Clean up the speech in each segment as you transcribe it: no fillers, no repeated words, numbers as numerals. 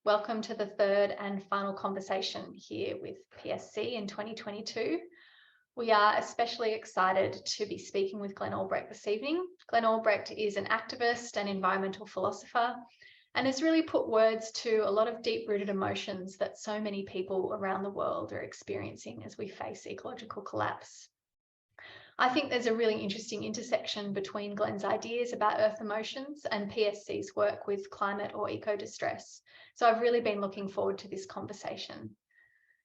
Welcome to the third and final conversation here with PSC in 2022. We are especially excited to be speaking with Glenn Albrecht this evening. Glenn Albrecht is an activist and environmental philosopher and has really put words to a lot of deep-rooted emotions that so many people around the world are experiencing as we face ecological collapse. I think there's a really interesting intersection between Glenn's ideas about earth emotions and PSC's work with climate or eco-distress. So I've really been looking forward to this conversation.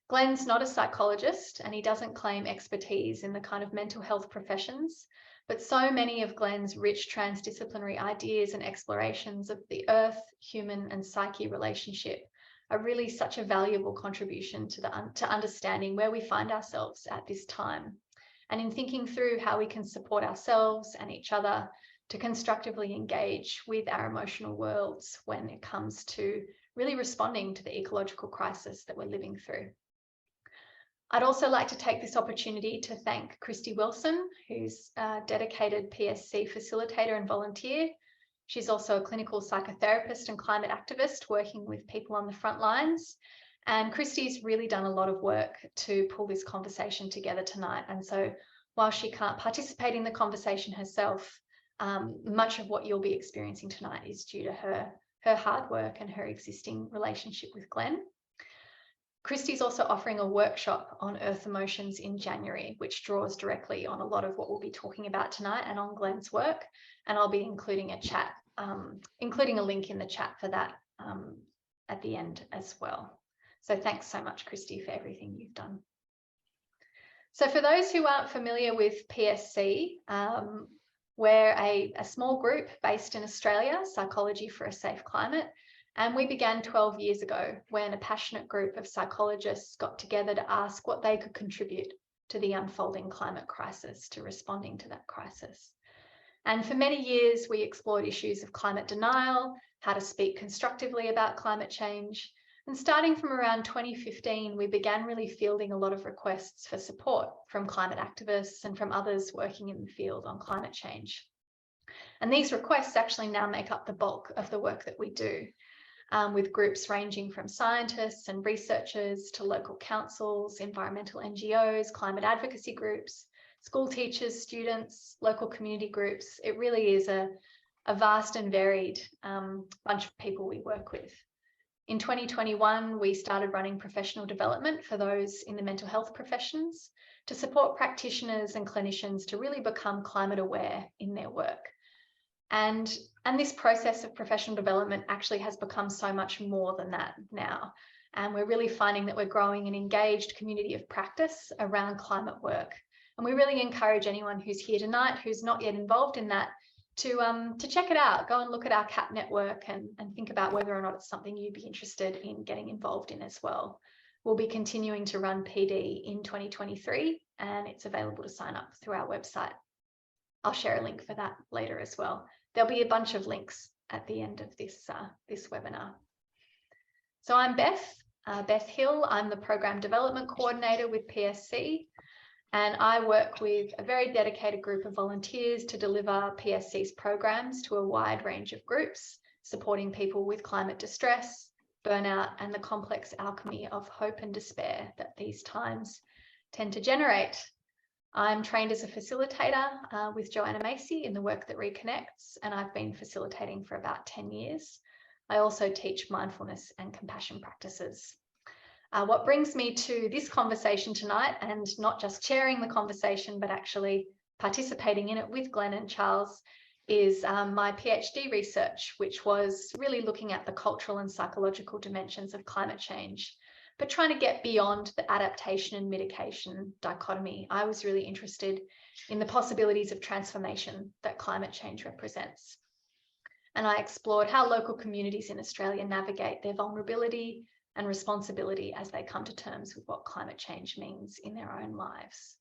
Glenn's not a psychologist and he doesn't claim expertise in the kind of mental health professions, but so many of Glenn's rich transdisciplinary ideas and explorations of the earth, human and psyche relationship are really such a valuable contribution to understanding where we find ourselves at this time, and in thinking through how we can support ourselves and each other to constructively engage with our emotional worlds when it comes to really responding to the ecological crisis that we're living through. I'd also like to take this opportunity to thank Christy Wilson, who's a dedicated PSC facilitator and volunteer. She's also a clinical psychotherapist and climate activist working with people on the front lines. And Christy's really done a lot of work to pull this conversation together tonight. And so while she can't participate in the conversation herself, much of what you'll be experiencing tonight is due to her hard work and her existing relationship with Glenn. Christy's also offering a workshop on earth emotions in January, which draws directly on a lot of what we'll be talking about tonight and on Glenn's work. And I'll be including a link in the chat for that at the end as well. So thanks so much, Christy, for everything you've done. So for those who aren't familiar with PSC, we're a small group based in Australia, Psychology for a Safe Climate. And we began 12 years ago when a passionate group of psychologists got together to ask what they could contribute to the unfolding climate crisis, to responding to that crisis. And for many years, we explored issues of climate denial, how to speak constructively about climate change. And starting from around 2015, we began really fielding a lot of requests for support from climate activists and from others working in the field on climate change. And these requests actually now make up the bulk of the work that we do, with groups ranging from scientists and researchers to local councils, environmental NGOs, climate advocacy groups, school teachers, students, local community groups. It really is a vast and varied bunch of people we work with. In 2021, we started running professional development for those in the mental health professions to support practitioners and clinicians to really become climate aware in their work. And this process of professional development actually has become so much more than that now. And we're really finding that we're growing an engaged community of practice around climate work. And we really encourage anyone who's here tonight who's not yet involved in that to check it out, go and look at our CAP network and think about whether or not it's something you'd be interested in getting involved in as well. We'll be continuing to run PD in 2023 and it's available to sign up through our website. I'll share a link for that later as well. There'll be a bunch of links at the end of this webinar. So I'm Beth Hill. I'm the Program Development Coordinator with PSC. And I work with a very dedicated group of volunteers to deliver PSC's programs to a wide range of groups, supporting people with climate distress, burnout, and the complex alchemy of hope and despair that these times tend to generate. I'm trained as a facilitator with Joanna Macy in the work that reconnects, and I've been facilitating for about 10 years. I also teach mindfulness and compassion practices. What brings me to this conversation tonight, and not just chairing the conversation, but actually participating in it with Glenn and Charles, is my PhD research, which was really looking at the cultural and psychological dimensions of climate change, but trying to get beyond the adaptation and mitigation dichotomy. I was really interested in the possibilities of transformation that climate change represents. And I explored how local communities in Australia navigate their vulnerability and responsibility as they come to terms with what climate change means in their own lives.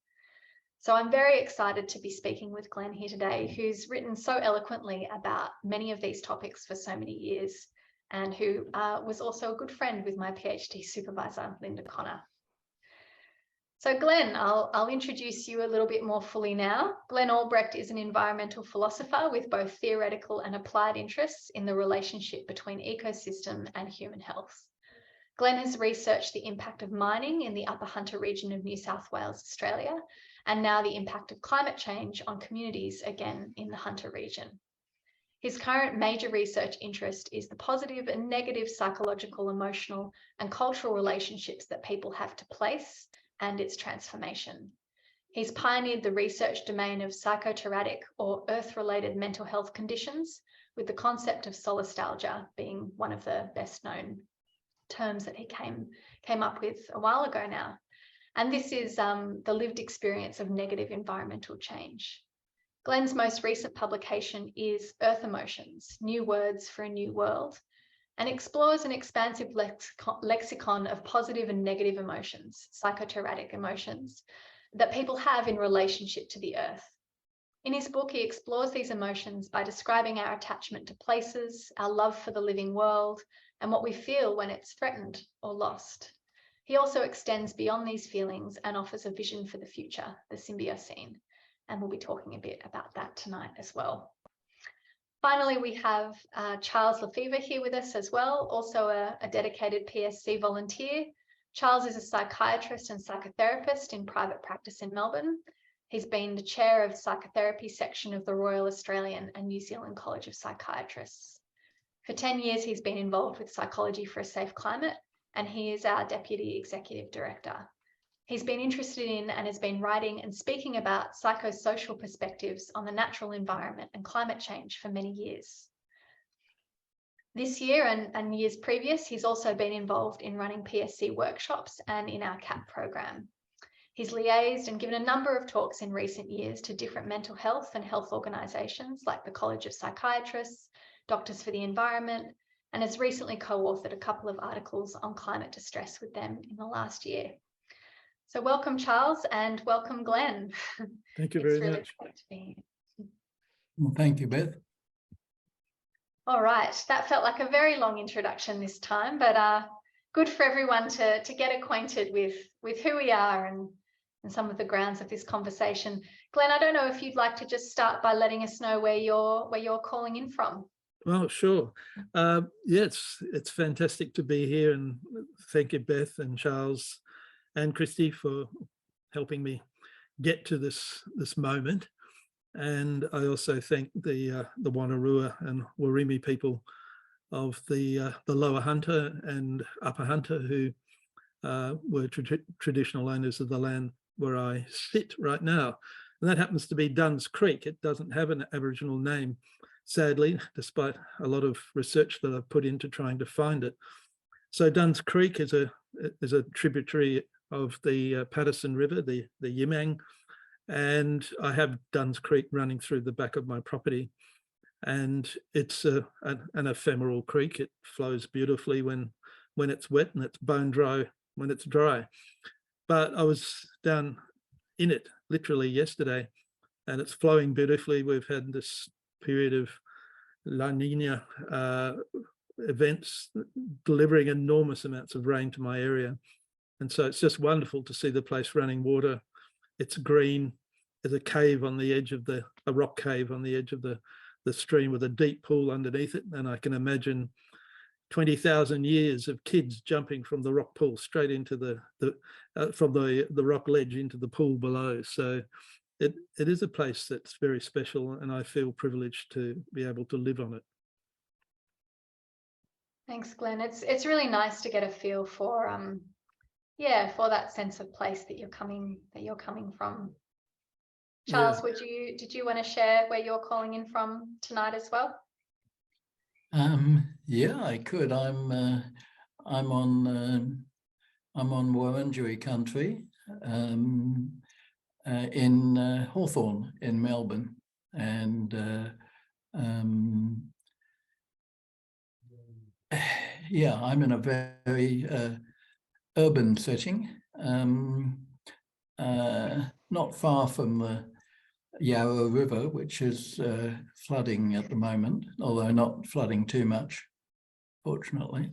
So I'm very excited to be speaking with Glenn here today, who's written so eloquently about many of these topics for so many years, and who was also a good friend with my PhD supervisor, Linda Connor. So Glenn, I'll introduce you a little bit more fully now. Glenn Albrecht is an environmental philosopher with both theoretical and applied interests in the relationship between ecosystem and human health. Glenn has researched the impact of mining in the Upper Hunter region of New South Wales, Australia, and now the impact of climate change on communities, again, in the Hunter region. His current major research interest is the positive and negative psychological, emotional, and cultural relationships that people have to place and its transformation. He's pioneered the research domain of psychoterratic or earth-related mental health conditions, with the concept of solastalgia being one of the best known terms that he came up with a while ago now. And this is the lived experience of negative environmental change. Glenn's most recent publication is Earth Emotions, New Words for a New World, and explores an expansive lexicon of positive and negative emotions, psychoterratic emotions, that people have in relationship to the earth. In his book, he explores these emotions by describing our attachment to places, our love for the living world, and what we feel when it's threatened or lost. He also extends beyond these feelings and offers a vision for the future, the symbiocene, and we'll be talking a bit about that tonight as well. Finally, we have Charles Lefevre here with us as well, also a dedicated PSC volunteer. Charles is a psychiatrist and psychotherapist in private practice in Melbourne. He's been the chair of psychotherapy section of the Royal Australian and New Zealand College of Psychiatrists. For 10 years, he's been involved with Psychology for a Safe Climate, and he is our Deputy Executive Director. He's been interested in and has been writing and speaking about psychosocial perspectives on the natural environment and climate change for many years. This year and years previous, he's also been involved in running PSC workshops and in our CAP program. He's liaised and given a number of talks in recent years to different mental health and health organisations like the College of Psychiatrists, Doctors for the Environment, and has recently co-authored a couple of articles on climate distress with them in the last year. So welcome, Charles, and welcome, Glenn. Thank you very much. Really great to be here. Well, thank you, Beth. All right, that felt like a very long introduction this time, but good for everyone to get acquainted with who we are and some of the grounds of this conversation. Glenn, I don't know if you'd like to just start by letting us know where you're calling in from. Well, sure. Yeah, it's fantastic to be here, and thank you, Beth and Charles and Christy, for helping me get to this moment. And I also thank the Wanneroo and Warimi people of the Lower Hunter and Upper Hunter, who were traditional owners of the land where I sit right now. And that happens to be Duns Creek. It doesn't have an Aboriginal name, sadly, despite a lot of research that I've put into trying to find it. So Duns Creek is a tributary of the Patterson River, the Yimang, and I have Duns Creek running through the back of my property. And it's an ephemeral creek. It flows beautifully when it's wet, and it's bone dry when it's dry. But I was down in it literally yesterday, and it's flowing beautifully. We've had this period of La Nina events delivering enormous amounts of rain to my area. And so it's just wonderful to see the place running water. It's green. There's a cave on the edge of a rock cave on the edge of the stream with a deep pool underneath it. And I can imagine 20,000 years of kids jumping from the rock pool straight into from the rock ledge into the pool below. So it is a place that's very special, and I feel privileged to be able to live on it. Thanks, Glenn. It's really nice to get a feel for for that sense of place that you're coming from. Charles, yeah. Did you want to share where you're calling in from tonight as well? Yeah, I could. I'm on Wurundjeri country in Hawthorne in Melbourne, and yeah, I'm in a very urban setting, not far from the Yarra River, which is flooding at the moment, although not flooding too much, fortunately.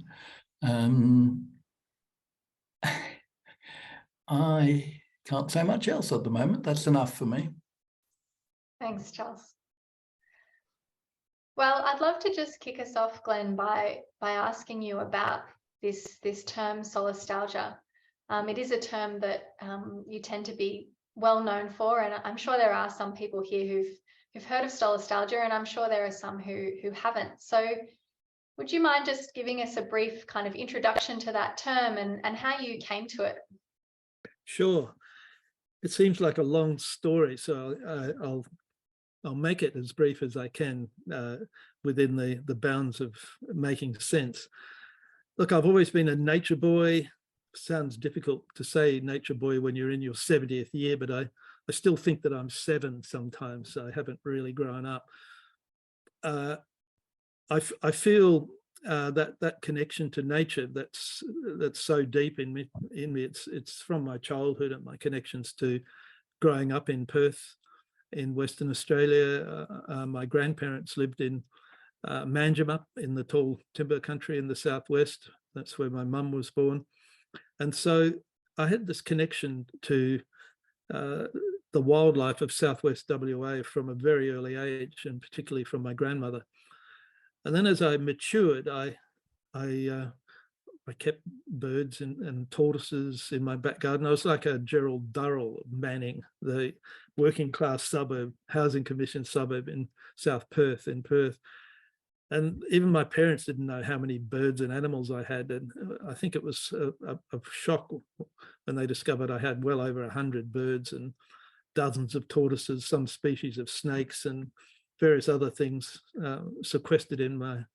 I can't say much else at the moment. That's enough for me. Thanks, Charles. Well, I'd love to just kick us off, Glenn, by asking you about this term solastalgia. It is a term that you tend to be well known for, and I'm sure there are some people here who've heard of solastalgia, and I'm sure there are some who haven't. So would you mind just giving us a brief kind of introduction to that term and how you came to it? Sure. It seems like a long story, so I'll make it as brief as I can within the bounds of making sense. Look, I've always been a nature boy. Sounds difficult to say nature boy when you're in your 70th year, but I still think that I'm 7 sometimes, so I haven't really grown up. I feel that connection to nature that's so deep in me. It's from my childhood and my connections to growing up in Perth, in Western Australia. My grandparents lived in Manjimup in the tall timber country in the southwest. That's where my mum was born. And so I had this connection to the wildlife of southwest WA from a very early age, and particularly from my grandmother. And then as I matured, I kept birds and tortoises in my back garden. I was like a Gerald Durrell of Manning, the working class suburb, housing commission suburb in South Perth, in Perth. And even my parents didn't know how many birds and animals I had. And I think it was a shock when they discovered I had well over 100 birds and dozens of tortoises, some species of snakes and various other things sequestered in my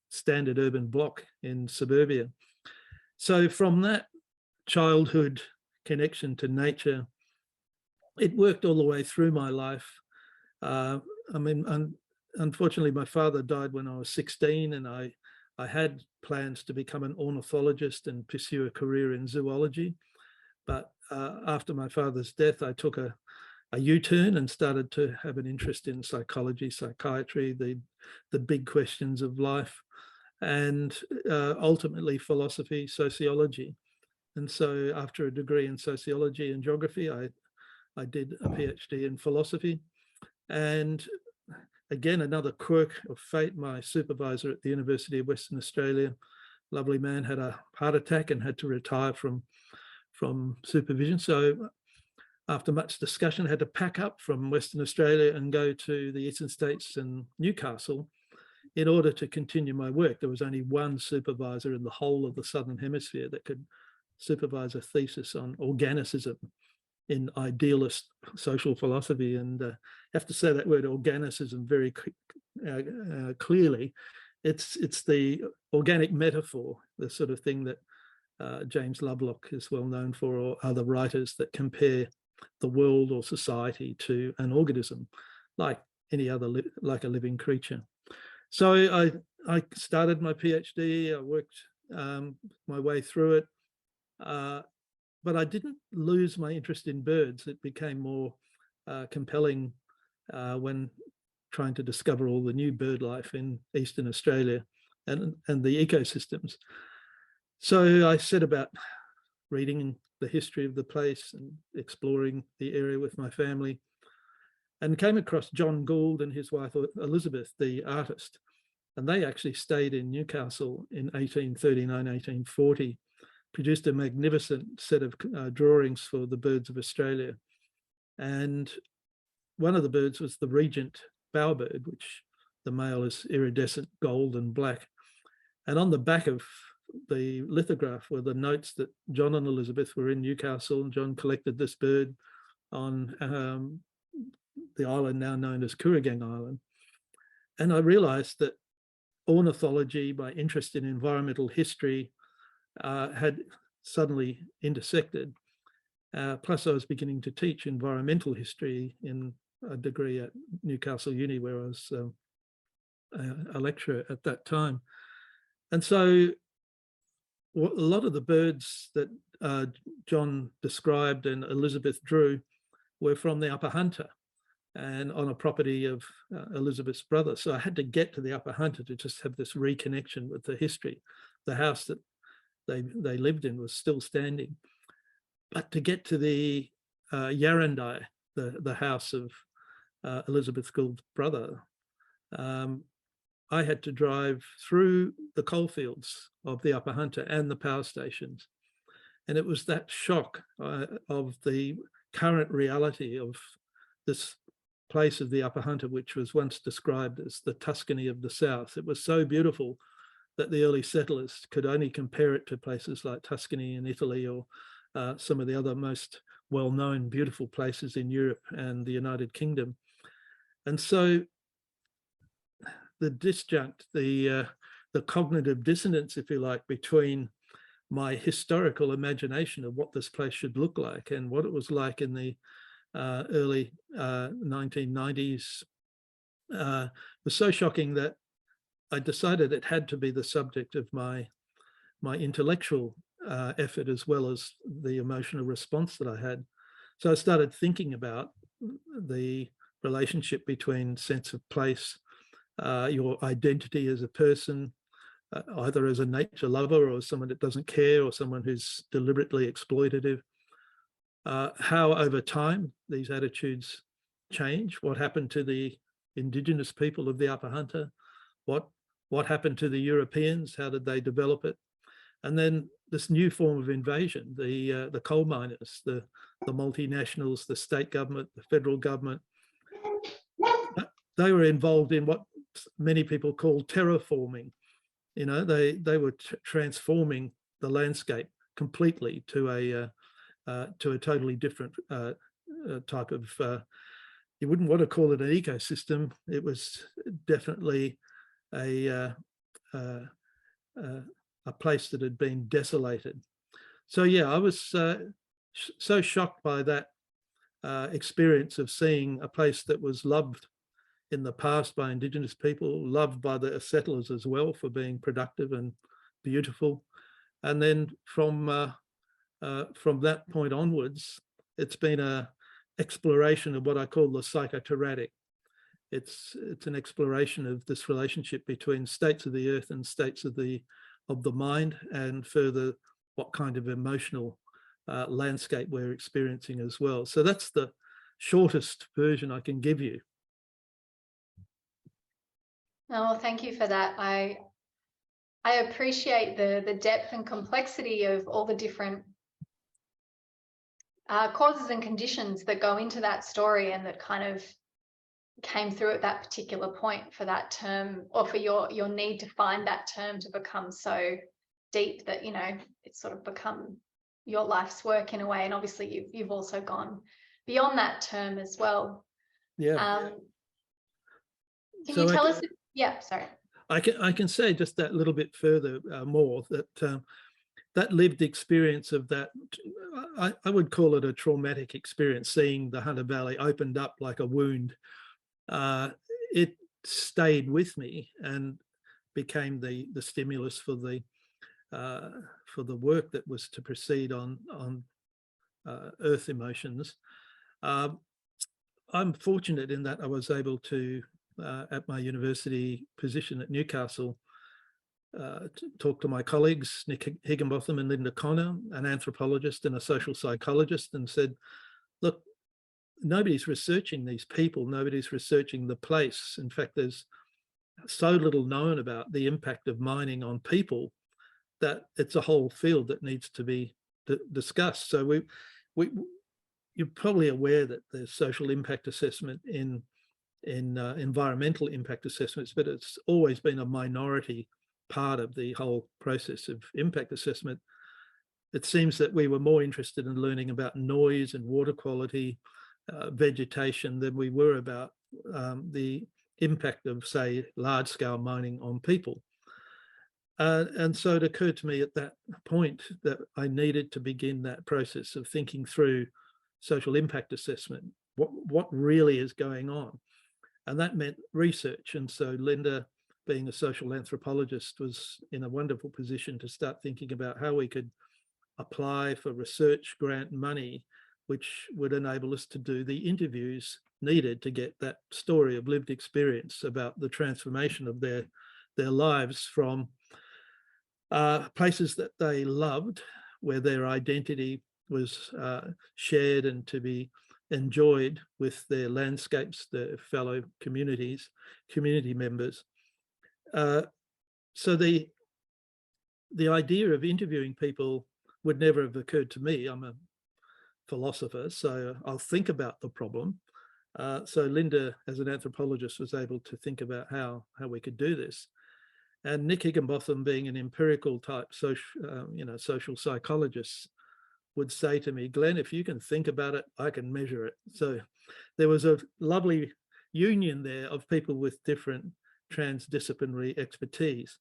standard urban block in suburbia. So from that childhood connection to nature, it worked all the way through my life. Unfortunately, my father died when I was 16, and I had plans to become an ornithologist and pursue a career in zoology. But after my father's death, I took a U-turn and started to have an interest in psychology, psychiatry, the big questions of life, and ultimately philosophy, sociology. And so after a degree in sociology and geography, I did a PhD in philosophy. And again, another quirk of fate, my supervisor at the University of Western Australia, lovely man, had a heart attack and had to retire from supervision. So after much discussion, I had to pack up from Western Australia and go to the Eastern States and Newcastle in order to continue my work. There was only one supervisor in the whole of the Southern Hemisphere that could supervise a thesis on organicism in idealist social philosophy. And I have to say that word organicism very clearly. It's the organic metaphor, the sort of thing that James Lovelock is well known for, or other writers that compare the world or society to an organism, like any other, like a living creature. So I started my PhD, I worked my way through it, but I didn't lose my interest in birds. It became more compelling when trying to discover all the new bird life in Eastern Australia and the ecosystems. So I set about reading the history of the place and exploring the area with my family, and came across John Gould and his wife Elizabeth, the artist. And they actually stayed in Newcastle in 1839, 1840, produced a magnificent set of drawings for the birds of Australia. And one of the birds was the regent bowerbird, which the male is iridescent gold and black. And on the back of the lithograph were the notes that John and Elizabeth were in Newcastle, and John collected this bird on the island now known as Kooragang Island. And I realized that ornithology, my interest in environmental history, had suddenly intersected. Plus I was beginning to teach environmental history in a degree at Newcastle Uni, where I was a lecturer at that time. And so a lot of the birds that John described and Elizabeth drew were from the Upper Hunter and on a property of Elizabeth's brother. So I had to get to the Upper Hunter to just have this reconnection with the history. The house that they lived in was still standing. But to get to the Yarrandai, the house of Elizabeth Gould's brother, I had to drive through the coalfields of the Upper Hunter and the power stations. And it was that shock of the current reality of this place of the Upper Hunter, which was once described as the Tuscany of the South. It was so beautiful that the early settlers could only compare it to places like Tuscany in Italy, or some of the other most well-known beautiful places in Europe and the United Kingdom. And so the disjunct, the cognitive dissonance, if you like, between my historical imagination of what this place should look like and what it was like in the early 1990s was so shocking that I decided it had to be the subject of my intellectual effort, as well as the emotional response that I had. So I started thinking about the relationship between sense of place, your identity as a person, either as a nature lover or someone that doesn't care, or someone who's deliberately exploitative. How over time these attitudes change, what happened to the indigenous people of the Upper Hunter, what happened to the Europeans, how did they develop it? And then this new form of invasion, the coal miners, the multinationals, the state government, the federal government, they were involved in what many people call terraforming. You know, they were transforming the landscape completely to a totally different type of, you wouldn't want to call it an ecosystem. It was definitely a place that had been desolated. So yeah, I was so shocked by that experience of seeing a place that was loved in the past by Indigenous people, loved by the settlers as well for being productive and beautiful. And then from that point onwards, it's been an exploration of what I call the psychoterratic. It's an exploration of this relationship between states of the earth and states of the mind, and further what kind of emotional landscape we're experiencing as well. So that's the shortest version I can give you. Oh, thank you for that. I appreciate the depth and complexity of all the different causes and conditions that go into that story, and that kind of came through at that particular point for that term, or for your need to find that term to become so deep that, you know, it's sort of become your life's work in a way. And obviously you've also gone beyond that term as well. Yeah. Can you tell us? Yeah, sorry. I can say just that little bit further more, that that lived experience of that, I would call it a traumatic experience, seeing the Hunter Valley opened up like a wound. It stayed with me and became the stimulus for the work that was to proceed on earth emotions. I'm fortunate in that I was able to, at my university position at Newcastle, talk to my colleagues, Nick Higginbotham and Linda Connor, an anthropologist and a social psychologist, and said, look, nobody's researching these people, nobody's researching the place. In fact, there's so little known about the impact of mining on people that it's a whole field that needs to be discussed. So you're probably aware that there's social impact assessment in environmental impact assessments, but it's always been a minority part of the whole process of impact assessment. It seems that we were more interested in learning about noise and water quality, vegetation, than we were about the impact of, say, large-scale mining on people. And so it occurred to me at that point that I needed to begin that process of thinking through social impact assessment, what really is going on. And that meant research. And so Linda, being a social anthropologist, was in a wonderful position to start thinking about how we could apply for research grant money, which would enable us to do the interviews needed to get that story of lived experience about the transformation of their lives from places that they loved, where their identity was shared and to be enjoyed with their landscapes, their fellow community members. So the idea of interviewing people would never have occurred to me. I'm a philosopher, so I'll think about the problem. So Linda, as an anthropologist, was able to think about how we could do this. And Nick Higginbotham, being an empirical type social psychologist, would say to me, Glenn, if you can think about it, I can measure it. So there was a lovely union there of people with different transdisciplinary expertise.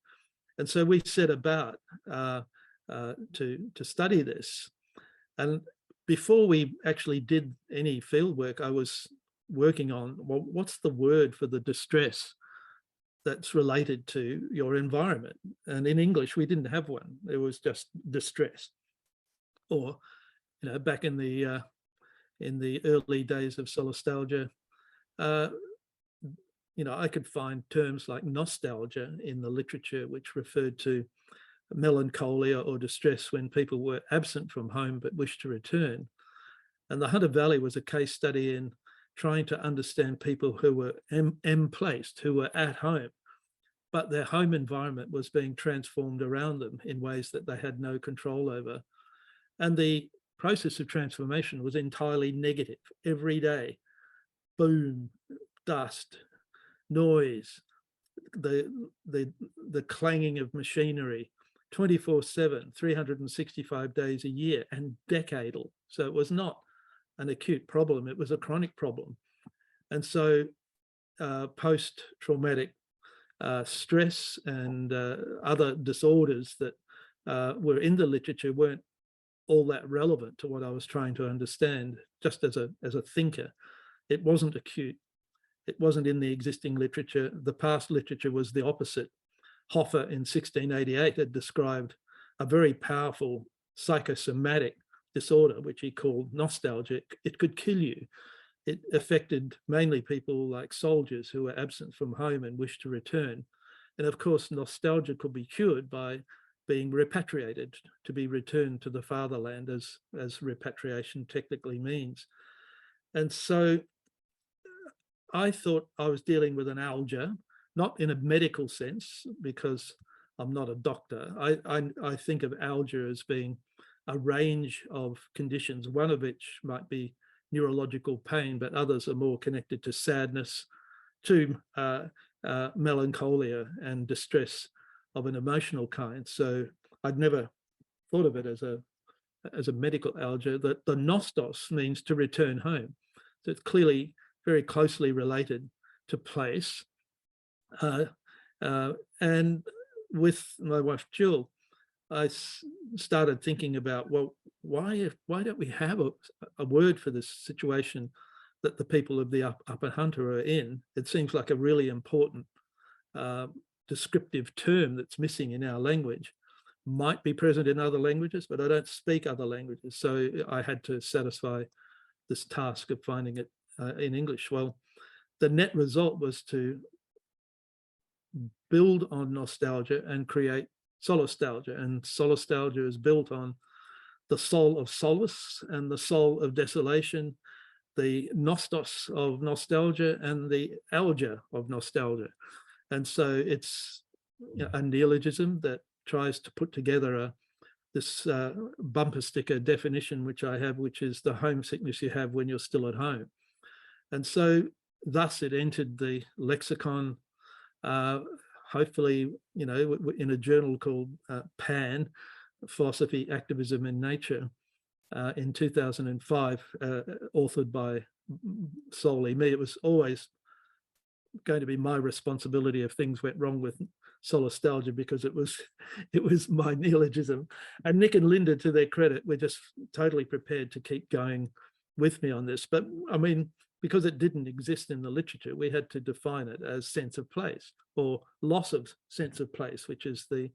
And so we set about to study this. And before we actually did any field work, I was working on, well, what's the word for the distress that's related to your environment? And in English, we didn't have one. It was just distress. Or, back in the early days of solastalgia, I could find terms like nostalgia in the literature, which referred to melancholia or distress when people were absent from home but wished to return. And the Hunter Valley was a case study in trying to understand people who were emplaced, who were at home, but their home environment was being transformed around them in ways that they had no control over. And the process of transformation was entirely negative. Every day, boom, dust, noise, the clanging of machinery, 24/7, 365 days a year, and decadal. So it was not an acute problem, it was a chronic problem. And so post-traumatic stress and other disorders that were in the literature weren't all that relevant to what I was trying to understand. Just as a thinker, it wasn't acute. It wasn't in the existing literature. The past literature was the opposite. Hoffer in 1688 had described a very powerful psychosomatic disorder, which he called nostalgia. It could kill you. It affected mainly people like soldiers who were absent from home and wished to return. And of course, nostalgia could be cured by being repatriated, to be returned to the fatherland, as repatriation technically means. And so I thought I was dealing with an algia, not in a medical sense, because I'm not a doctor. I think of algia as being a range of conditions, one of which might be neurological pain, but others are more connected to sadness, to melancholia and distress of an emotional kind. So I'd never thought of it as a medical algia. That the nostos means to return home. So it's clearly very closely related to place. And with my wife Jill, I started thinking about, well, why don't we have a word for this situation that the people of the Upper Hunter are in? It seems like a really important descriptive term that's missing in our language. Might be present in other languages, but I don't speak other languages. So I had to satisfy this task of finding it in English. Well, the net result was to build on nostalgia and create solastalgia. And solastalgia is built on the soul of solace and the soul of desolation, the nostos of nostalgia and the algia of nostalgia. And so it's a neologism that tries to put together this bumper sticker definition, which I have, which is the homesickness you have when you're still at home. And so thus it entered the lexicon, hopefully, in a journal called PAN, Philosophy, Activism and Nature, in 2005, authored by solely me. It was always going to be my responsibility if things went wrong with solastalgia, because it was my neologism. And Nick and Linda, to their credit, were just totally prepared to keep going with me on this. But I mean, because it didn't exist in the literature, we had to define it as sense of place, or loss of sense of place, which is the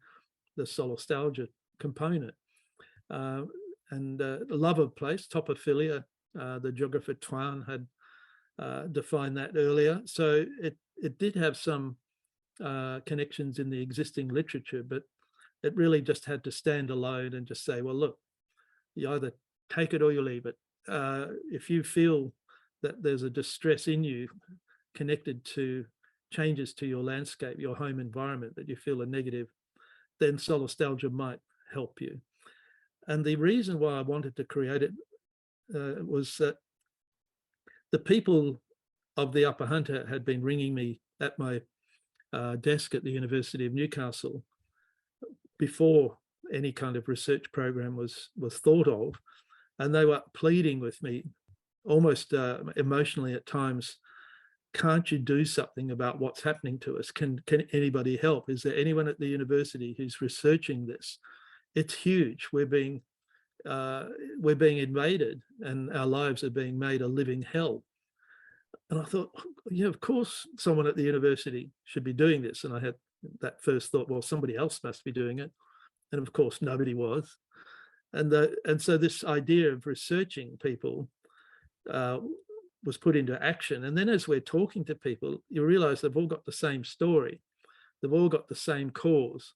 solastalgia component. And love of place, topophilia, the geographer Twan had defined that earlier. So it did have some connections in the existing literature, but it really just had to stand alone and just say, well, look, you either take it or you leave it. If you feel that there's a distress in you connected to changes to your landscape, your home environment, that you feel are negative, then solastalgia might help you. And the reason why I wanted to create it was that the people of the Upper Hunter had been ringing me at my desk at the University of Newcastle before any kind of research program was thought of, and they were pleading with me almost emotionally at times, can't you do something about what's happening to us? Can anybody help? Is there anyone at the university who's researching this? It's huge. We're being invaded, and our lives are being made a living hell. And I thought, yeah, of course, someone at the university should be doing this. And I had that first thought, well, somebody else must be doing it. And of course, nobody was. And so this idea of researching people was put into action. And then as we're talking to people, you realize they've all got the same story. They've all got the same cause.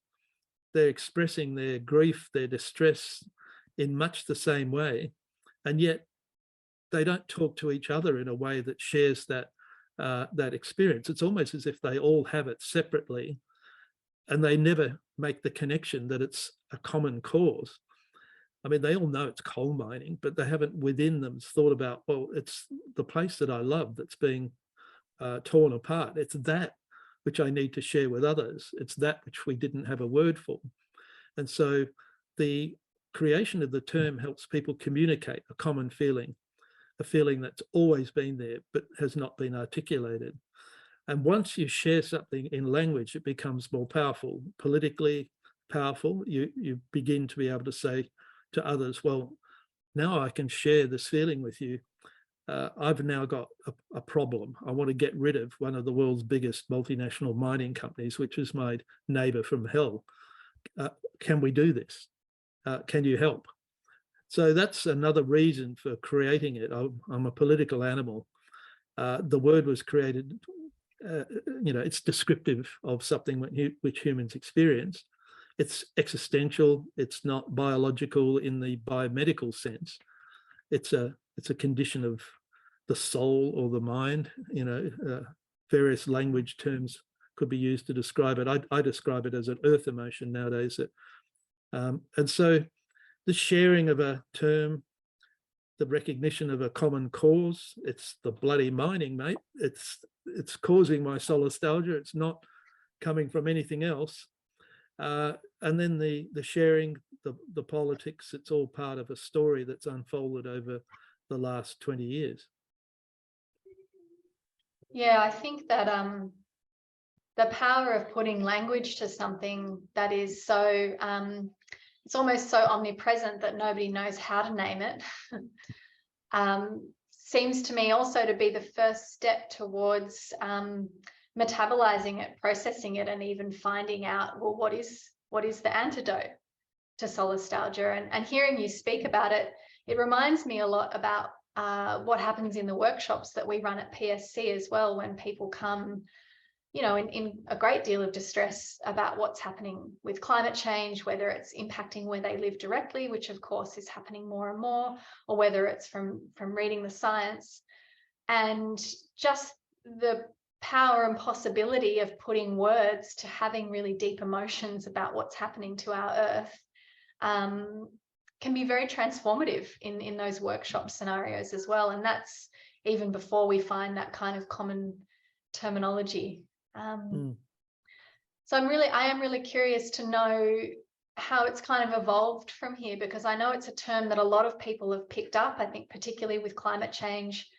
They're expressing their grief, their distress in much the same way. And yet they don't talk to each other in a way that shares that experience. It's almost as if they all have it separately, and they never make the connection that it's a common cause. I mean, they all know it's coal mining, but they haven't within them thought about, well, it's the place that I love that's being torn apart. It's that which I need to share with others. It's that which we didn't have a word for. And so the creation of the term helps people communicate a common feeling, a feeling that's always been there but has not been articulated. And once you share something in language, it becomes more powerful, politically powerful. You begin to be able to say to others, well, now I can share this feeling with you. I've now got a problem. I want to get rid of one of the world's biggest multinational mining companies, which is my neighbor from hell. Can we do this? Can you help? So that's another reason for creating it. I'm a political animal. The word was created, it's descriptive of something which humans experience. It's existential. It's not biological in the biomedical sense. It's a condition of the soul or the mind. Various language terms could be used to describe it. I describe it as an earth emotion nowadays. And so the sharing of a term, the recognition of a common cause, it's the bloody mining, mate. It's causing my solastalgia. It's not coming from anything else. And then the sharing, the politics, it's all part of a story that's unfolded over the last 20 years. Yeah, I think that the power of putting language to something that is so, it's almost so omnipresent that nobody knows how to name it, seems to me also to be the first step towards metabolizing it, processing it, and even finding out, well, what is the antidote to solastalgia? And hearing you speak about it, it reminds me a lot about what happens in the workshops that we run at PSC as well, when people come, in a great deal of distress about what's happening with climate change, whether it's impacting where they live directly, which of course is happening more and more, or whether it's from reading the science. And just the power and possibility of putting words to having really deep emotions about what's happening to our earth can be very transformative in those workshop scenarios as well. And that's even before we find that kind of common terminology. So I am really curious to know how it's kind of evolved from here, because I know it's a term that a lot of people have picked up. I think particularly with climate change,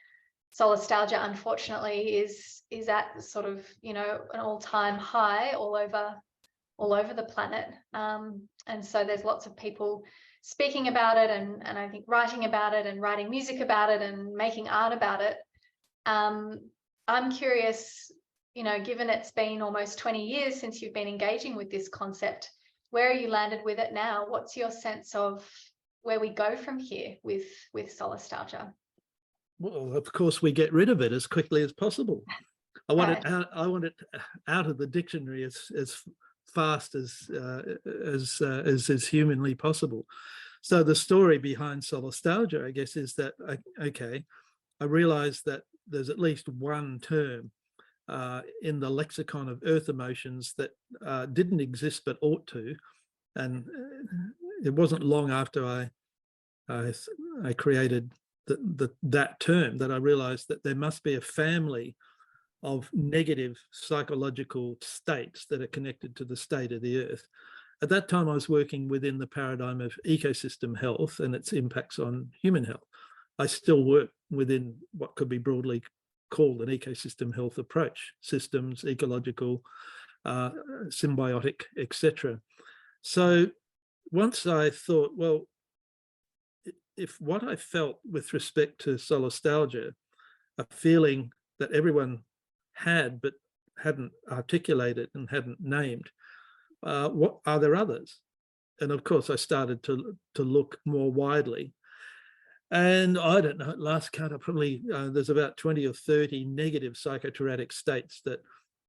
solastalgia unfortunately is at sort of an all-time high all over the planet, and so there's lots of people speaking about it and I think writing about it and writing music about it and making art about it. I'm curious, given it's been almost 20 years since you've been engaging with this concept, where are you landed with it now? What's your sense of where we go from here with solastalgia? Well, of course, we get rid of it as quickly as possible. I want it out. I want it out of the dictionary as fast as is humanly possible. So the story behind solastalgia, I guess, is that, okay, I realized that there's at least one term in the lexicon of earth emotions that didn't exist but ought to. And it wasn't long after I created that term that I realized that there must be a family of negative psychological states that are connected to the state of the earth. At that time, I was working within the paradigm of ecosystem health and its impacts on human health. I still work within what could be broadly called an ecosystem health approach: systems, ecological, symbiotic, etc. So once I thought, well, if what I felt with respect to solastalgia, a feeling that everyone had but hadn't articulated and hadn't named, what are there others? And of course, I started to look more widely. And I don't know, at last count, probably there's about 20 or 30 negative psychoterratic states that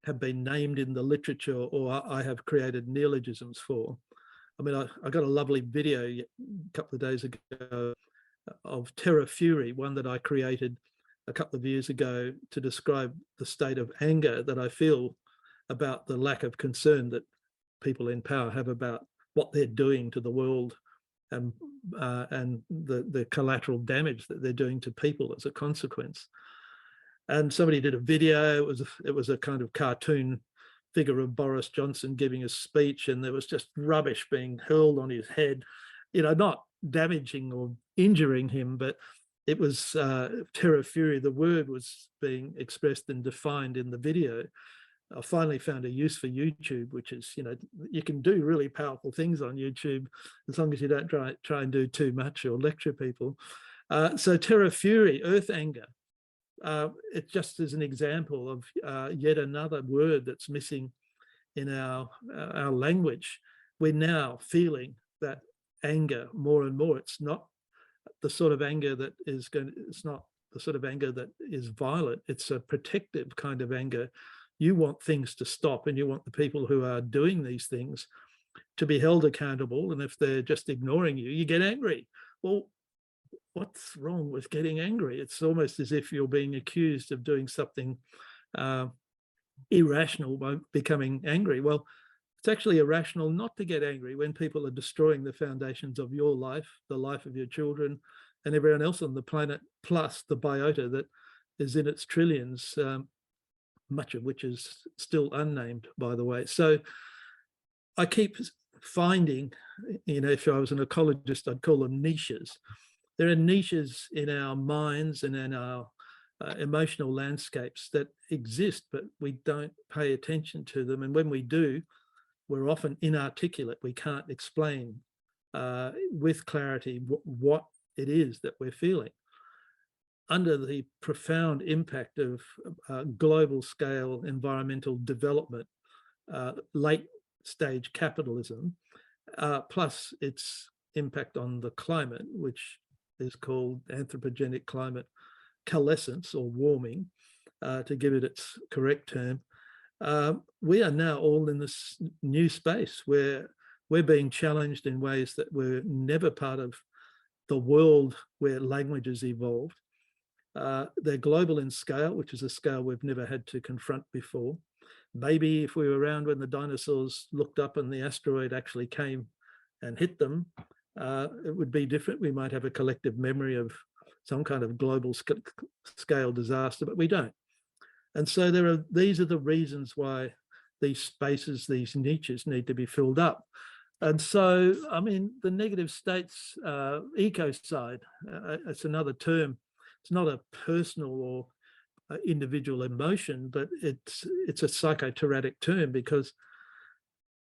have been named in the literature or I have created neologisms for. I mean, I got a lovely video a couple of days ago of terror fury, one that I created a couple of years ago to describe the state of anger that I feel about the lack of concern that people in power have about what they're doing to the world and the collateral damage that they're doing to people as a consequence. And somebody did a video. It was a kind of cartoon figure of Boris Johnson giving a speech, and there was just rubbish being hurled on his head, you know, not damaging or injuring him, but it was terror fury. The word was being expressed and defined in the video. I finally found a use for YouTube, which is, you know, you can do really powerful things on YouTube as long as you don't try and do too much or lecture people. So terror fury, earth anger, it just is an example of yet another word that's missing in our language. We're now feeling that anger more and more. It's not the sort of anger that is it's not the sort of anger that is violent. It's a protective kind of anger. You want things to stop, and you want the people who are doing these things to be held accountable. And if they're just ignoring you, you get angry. Well, what's wrong with getting angry? It's almost as if you're being accused of doing something irrational by becoming angry. Well, it's actually irrational not to get angry when people are destroying the foundations of your life, the life of your children, and everyone else on the planet, plus the biota that is in its trillions, much of which is still unnamed, by the way. So I keep finding, you know, if I was an ecologist, I'd call them niches. There are niches in our minds and in our emotional landscapes that exist, but we don't pay attention to them. And when we do, we're often inarticulate. We can't explain with clarity what it is that we're feeling. Under the profound impact of global scale environmental development, late stage capitalism, plus its impact on the climate, which is called anthropogenic climate coalescence or warming, to give it its correct term, we are now all in this new space where we're being challenged in ways that were never part of the world where languages evolved. They're global in scale, which is a scale we've never had to confront before. Maybe if we were around when the dinosaurs looked up and the asteroid actually came and hit them, it would be different. We might have a collective memory of some kind of global scale disaster, but we don't. And so these are the reasons why these spaces, these niches need to be filled up. And so, I mean, the negative states, ecocide, it's another term. It's not a personal or individual emotion, but it's a psychoterratic term because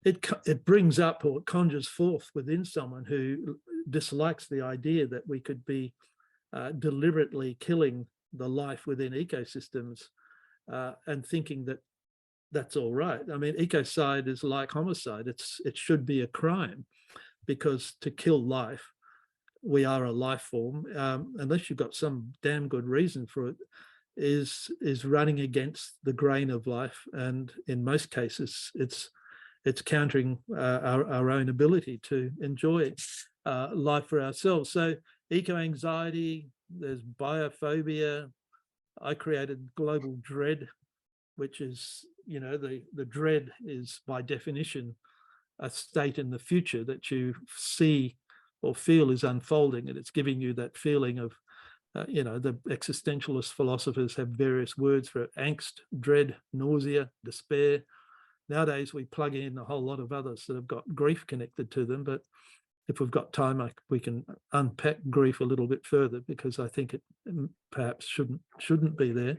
it brings up or it conjures forth within someone who dislikes the idea that we could be deliberately killing the life within ecosystems and thinking that that's all right. I mean, ecocide is like homicide. It should be a crime because to kill life, we are a life form, unless you've got some damn good reason for it, is running against the grain of life. And in most cases, it's it's countering our own ability to enjoy life for ourselves. So eco-anxiety, there's biophobia. I created global dread, which is, you know, the dread is by definition a state in the future that you see or feel is unfolding, and it's giving you that feeling of, you know, the existentialist philosophers have various words for it: angst, dread, nausea, despair. Nowadays, we plug in a whole lot of others that have got grief connected to them, but if we've got time, we can unpack grief a little bit further, because I think it perhaps shouldn't be there.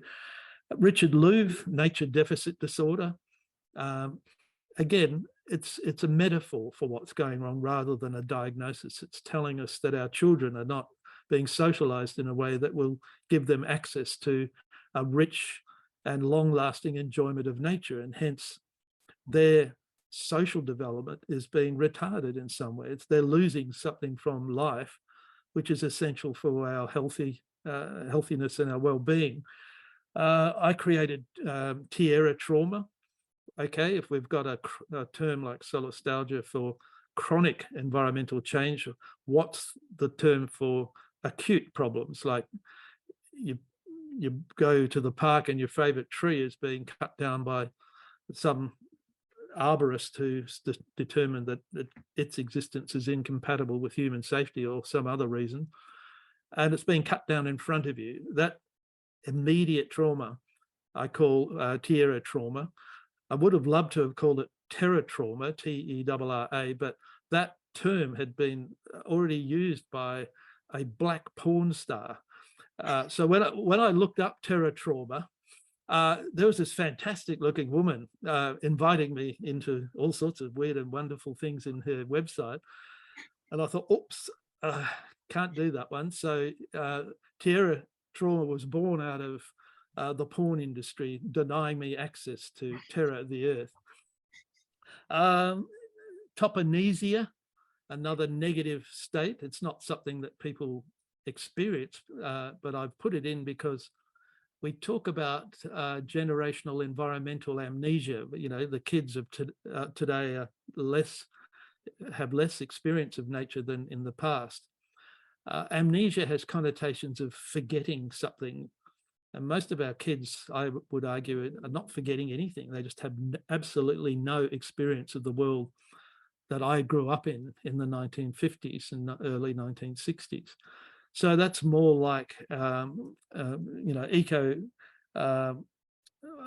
Richard Louv, nature deficit disorder. Again, it's a metaphor for what's going wrong rather than a diagnosis. It's telling us that our children are not being socialized in a way that will give them access to a rich and long-lasting enjoyment of nature, and hence their social development is being retarded in some ways. They're losing something from life, which is essential for our healthiness and our well-being. I created tierra trauma. Okay, if we've got a term like solastalgia for chronic environmental change, what's the term for acute problems? Like you go to the park and your favorite tree is being cut down by some arborist who's determined that its existence is incompatible with human safety or some other reason, and it's being cut down in front of you. That immediate trauma I call tierra trauma. I would have loved to have called it terror trauma, T-E-R-R-A, but that term had been already used by a black porn star. So when I looked up terror trauma, there was this fantastic looking woman inviting me into all sorts of weird and wonderful things in her website. And I thought, oops, can't do that one. So tierra trauma was born out of the porn industry denying me access to terror of the earth. Toponesia, another negative state. It's not something that people experience, but I've put it in because we talk about generational environmental amnesia. You know, the kids of today are have less experience of nature than in the past. Amnesia has connotations of forgetting something. And most of our kids, I would argue, are not forgetting anything. They just have absolutely no experience of the world that I grew up in the 1950s and the early 1960s. So that's more like, you know,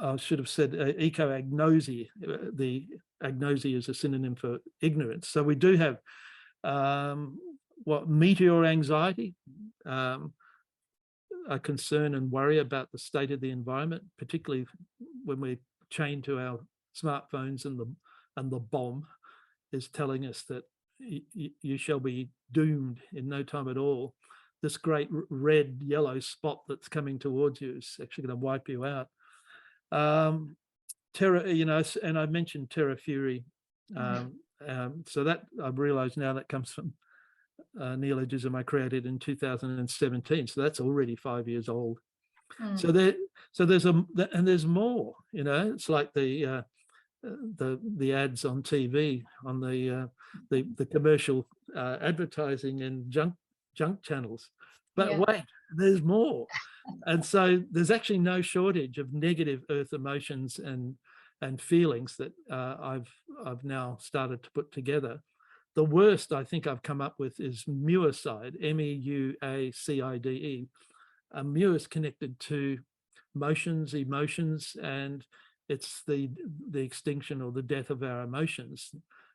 I should have said eco-agnosia. The agnosia is a synonym for ignorance. So we do have meteor anxiety, a concern and worry about the state of the environment, particularly when we're chained to our smartphones, and the bomb is telling us that you shall be doomed in no time at all. This great red yellow spot that's coming towards you is actually going to wipe you out. Terror, you know, and I mentioned terror fury. So that I've realized now that comes from neologism I created in 2017. So that's already 5 years old. So there's more, you know. It's like the ads on TV, on the commercial advertising and junk channels. But wait, there's more. And so there's actually no shortage of negative earth emotions and feelings that I've now started to put together. The worst I think I've come up with is muicide, M-E-U-A-C-I-D-E. Mu is connected to motions, emotions, and it's the extinction or the death of our emotions.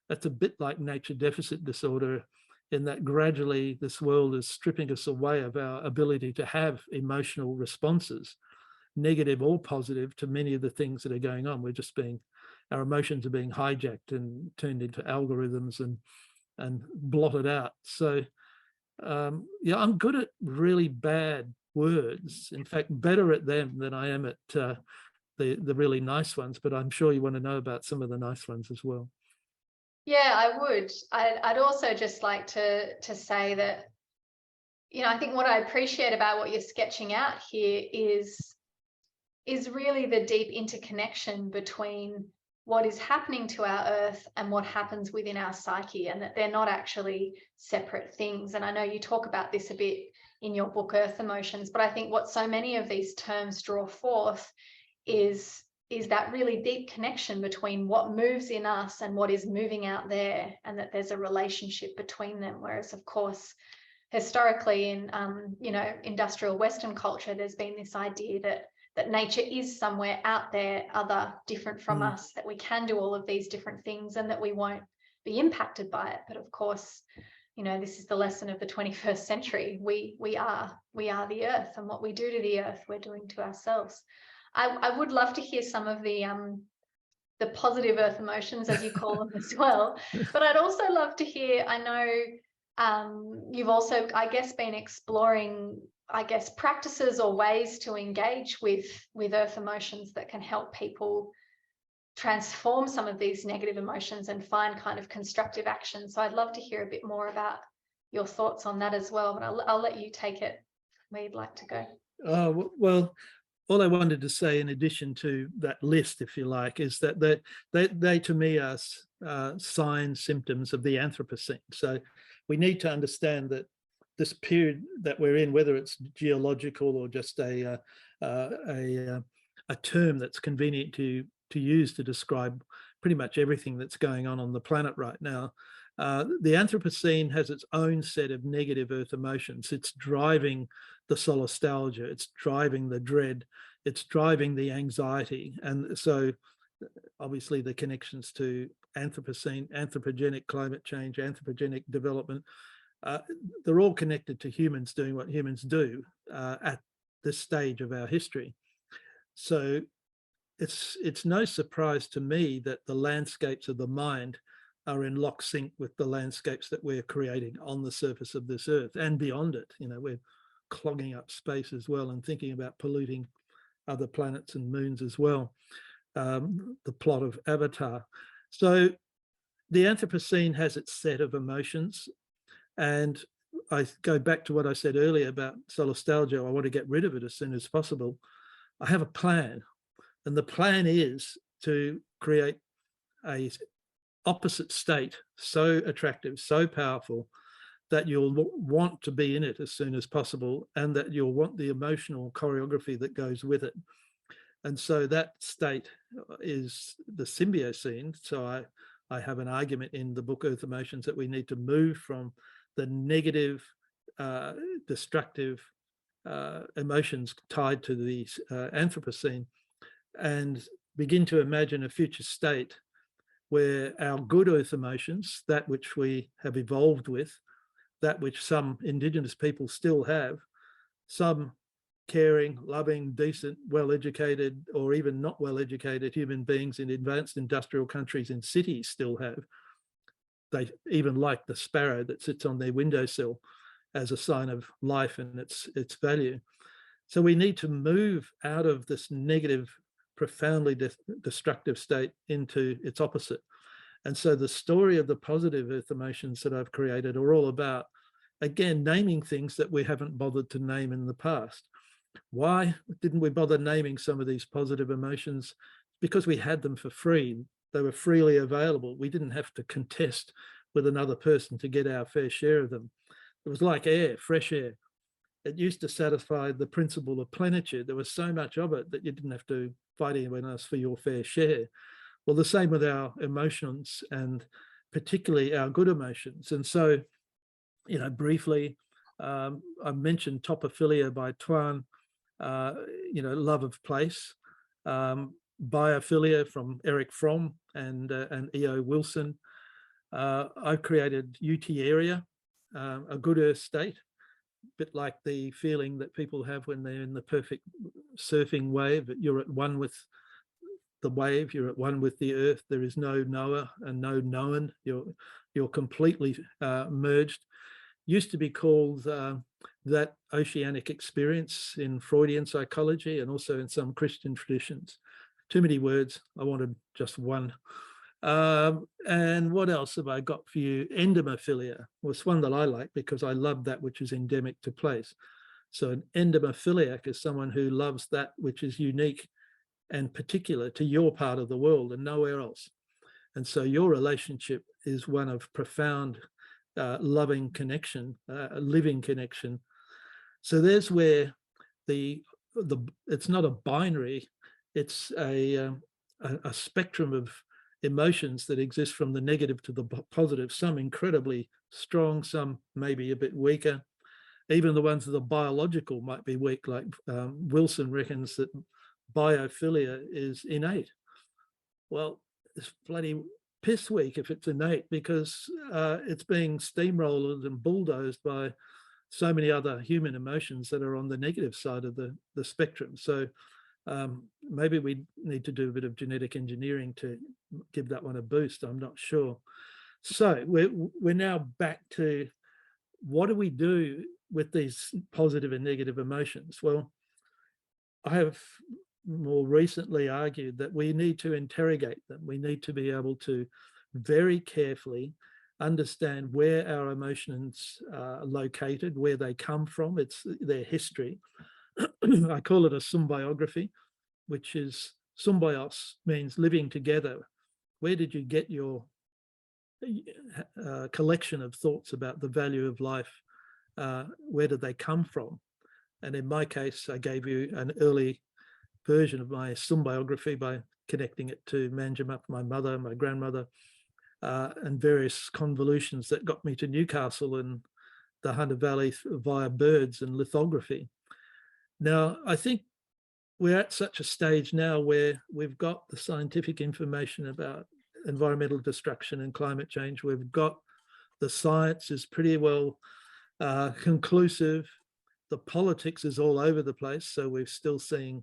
That's a bit like nature deficit disorder, in that gradually this world is stripping us away of our ability to have emotional responses, negative or positive, to many of the things that are going on. We're just our emotions are being hijacked and turned into algorithms and blotted out. So yeah, I'm good at really bad words. In fact, better at them than I am at the really nice ones, but I'm sure you want to know about some of the nice ones as well. Yeah, I would. I'd also just like to say that, you know, I think what I appreciate about what you're sketching out here is really the deep interconnection between what is happening to our earth and what happens within our psyche, and that they're not actually separate things. And I know you talk about this a bit in your book, Earth Emotions, but I think what so many of these terms draw forth is that really deep connection between what moves in us and what is moving out there, and that there's a relationship between them. Whereas, of course, historically in industrial Western culture, there's been this idea that nature is somewhere out there, other, different from us, that we can do all of these different things and that we won't be impacted by it. But of course, this is the lesson of the 21st century. We are the earth, and what we do to the earth, we're doing to ourselves. I would love to hear some of the positive earth emotions, as you call them, as well. But I'd also love to hear, I know you've also, I guess, been exploring, practices or ways to engage with earth emotions that can help people transform some of these negative emotions and find kind of constructive action. So I'd love to hear a bit more about your thoughts on that as well, but I'll let you take it where you'd like to go. Oh, well, all I wanted to say, in addition to that list, if you like, is that they to me are signs, symptoms of the Anthropocene. So we need to understand that this period that we're in, whether it's geological or just a term that's convenient to use to describe pretty much everything that's going on the planet right now, the Anthropocene has its own set of negative earth emotions. It's driving the solastalgia, it's driving the dread, it's driving the anxiety. And so obviously the connections to Anthropocene, anthropogenic climate change, anthropogenic development, they're all connected to humans doing what humans do at this stage of our history. So it's no surprise to me that the landscapes of the mind are in lock sync with the landscapes that we're creating on the surface of this earth and beyond it. We're clogging up space as well and thinking about polluting other planets and moons as well. The plot of Avatar. So the Anthropocene has its set of emotions, and I go back to what I said earlier about solastalgia. I want to get rid of it as soon as possible. I have a plan, and the plan is to create a opposite state so attractive, so powerful, that you'll want to be in it as soon as possible, and that you'll want the emotional choreography that goes with it. And so that state is the symbiocene. So I have an argument in the book Earth Emotions that we need to move from the negative, destructive emotions tied to the Anthropocene and begin to imagine a future state where our good earth emotions, that which we have evolved with, that which some Indigenous people still have, some caring, loving, decent, well-educated, or even not well-educated human beings in advanced industrial countries in cities still have. They even like the sparrow that sits on their windowsill as a sign of life and its value. So we need to move out of this negative, profoundly destructive state into its opposite. And so the story of the positive earth emotions that I've created are all about, again, naming things that we haven't bothered to name in the past. Why didn't we bother naming some of these positive emotions? Because we had them for free. They were freely available. We didn't have to contest with another person to get our fair share of them. It was like air, fresh air. It used to satisfy the principle of plenitude. There was so much of it that you didn't have to fight anyone else for your fair share. Well, the same with our emotions, and particularly our good emotions. And so, briefly, I mentioned topophilia by Tuan, love of place, biophilia from Eric Fromm and E.O. Wilson. I've created Euteria, a good earth state, a bit like the feeling that people have when they're in the perfect surfing wave. You're at one with the wave, you're at one with the earth. There is no knower and no known. You're completely merged. Used to be called that oceanic experience in Freudian psychology and also in some Christian traditions. Too many words. I wanted just one. And what else have I got for you? Endemophilia was one that I like because I love that which is endemic to place. So an endomophiliac is someone who loves that which is unique and particular to your part of the world and nowhere else. And so your relationship is one of profound, loving connection, living connection. So there's where it's not a binary, it's a spectrum of emotions that exist from the negative to the positive, some incredibly strong, some maybe a bit weaker. Even the ones that are biological might be weak, like Wilson reckons that biophilia is innate. Well, it's bloody piss weak if it's innate, because it's being steamrolled and bulldozed by so many other human emotions that are on the negative side of the spectrum. So maybe we need to do a bit of genetic engineering to give that one a boost. I'm not sure. So we're now back to, what do we do with these positive and negative emotions? Well, I have more recently argued that we need to interrogate them. We need to be able to very carefully understand where our emotions are located, where they come from, it's their history. I call it a sumbiography, which is, symbios means living together. Where did you get your collection of thoughts about the value of life? Where did they come from? And in my case, I gave you an early version of my symbiography by connecting it to Manjimup, my mother, my grandmother, and various convolutions that got me to Newcastle and the Hunter Valley via birds and lithography. Now, I think we're at such a stage now where we've got the scientific information about environmental destruction and climate change. We've got the science is pretty well conclusive. The politics is all over the place. So we're still seeing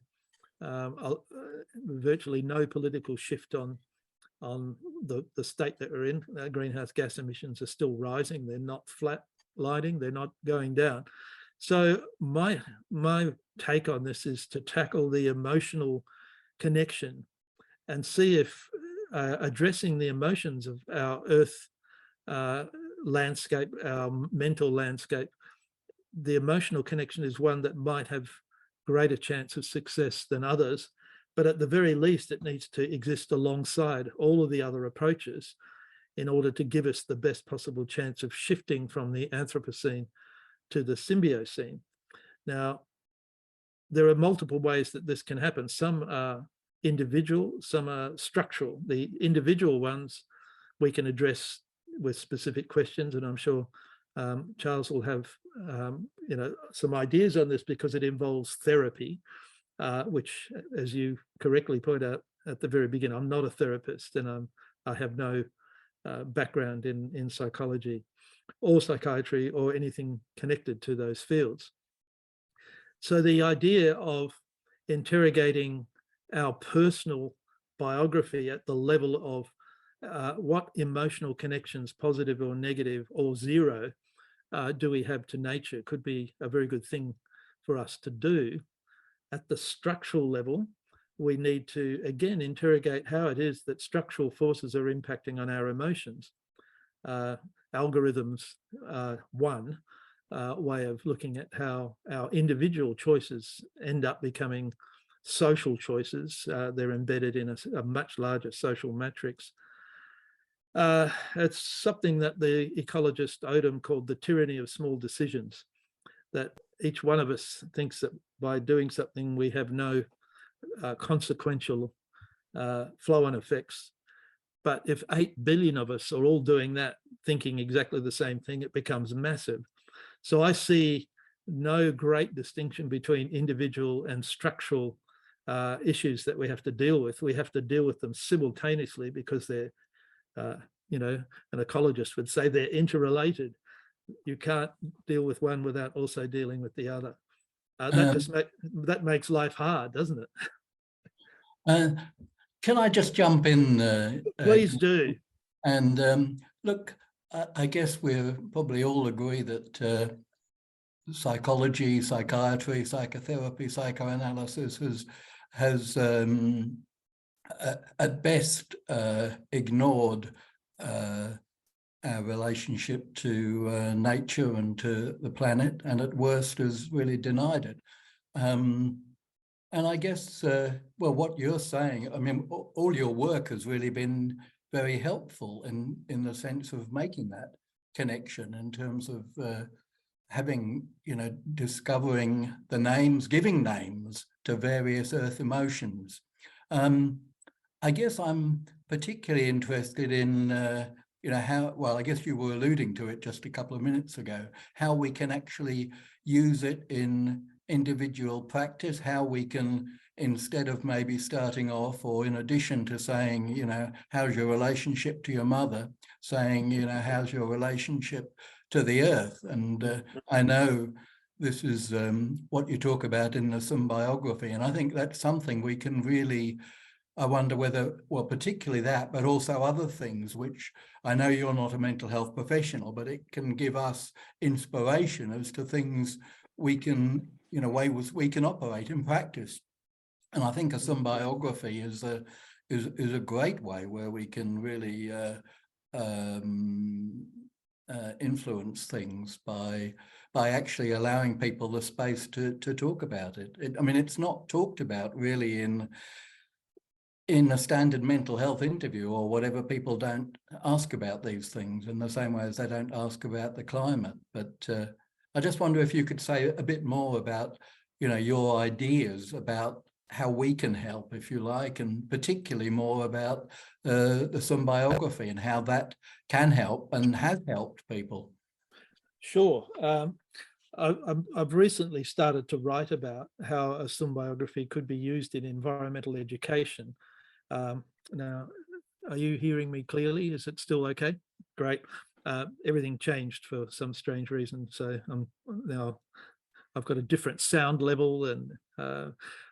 virtually no political shift on the state that we're in. Greenhouse gas emissions are still rising. They're not flatlining. They're not going down. So my take on this is to tackle the emotional connection and see if addressing the emotions of our Earth landscape, our mental landscape, the emotional connection is one that might have greater chance of success than others. But at the very least, it needs to exist alongside all of the other approaches in order to give us the best possible chance of shifting from the Anthropocene to the Symbiocene. Now, there are multiple ways that this can happen. Some are individual, some are structural. The individual ones we can address with specific questions, and I'm sure Charles will have some ideas on this, because it involves therapy, which, as you correctly point out at the very beginning, I'm not a therapist, and I have no background in psychology or psychiatry or anything connected to those fields. So the idea of interrogating our personal biography at the level of what emotional connections, positive or negative or zero, do we have to nature, could be a very good thing for us to do. At the structural level, we need to, again, interrogate how it is that structural forces are impacting on our emotions. Algorithms are one way of looking at how our individual choices end up becoming social choices. They're embedded in a much larger social matrix. It's something that the ecologist Odom called the tyranny of small decisions, that each one of us thinks that by doing something we have no consequential flow-on effects. But if 8 billion of us are all doing that, thinking exactly the same thing, it becomes massive. So I see no great distinction between individual and structural issues that we have to deal with. We have to deal with them simultaneously, because they're, an ecologist would say they're interrelated. You can't deal with one without also dealing with the other. That makes life hard, doesn't it? Can I just jump in? Please do. And look, I guess we probably all agree that psychology, psychiatry, psychotherapy, psychoanalysis has at best ignored our relationship to nature and to the planet, and at worst has really denied it. And I guess, well, what you're saying, I mean, all your work has really been very helpful in the sense of making that connection in terms of having, discovering the names, giving names to various earth emotions. I guess I'm particularly interested in, how, well, I guess you were alluding to it just a couple of minutes ago, how we can actually use it in individual practice, how we can, instead of maybe starting off, or in addition to saying, how's your relationship to your mother, saying, how's your relationship to the earth? And I know this is what you talk about in the symbiography, and I think that's something we can really, I wonder whether, well, particularly that, but also other things, which I know you're not a mental health professional, but it can give us inspiration as to things we can, ways we can operate in practice. And I think a symbiography is a great way where we can really influence things by actually allowing people the space to talk about it. I mean, it's not talked about really in a standard mental health interview or whatever. People don't ask about these things in the same way as they don't ask about the climate. But I just wonder if you could say a bit more about, your ideas about how we can help, if you like, and particularly more about the symbiography and how that can help and has helped people. Sure. I've recently started to write about how a symbiography could be used in environmental education. Now, are you hearing me clearly? Is it still okay? Great. Everything changed for some strange reason, so now I've got a different sound level, and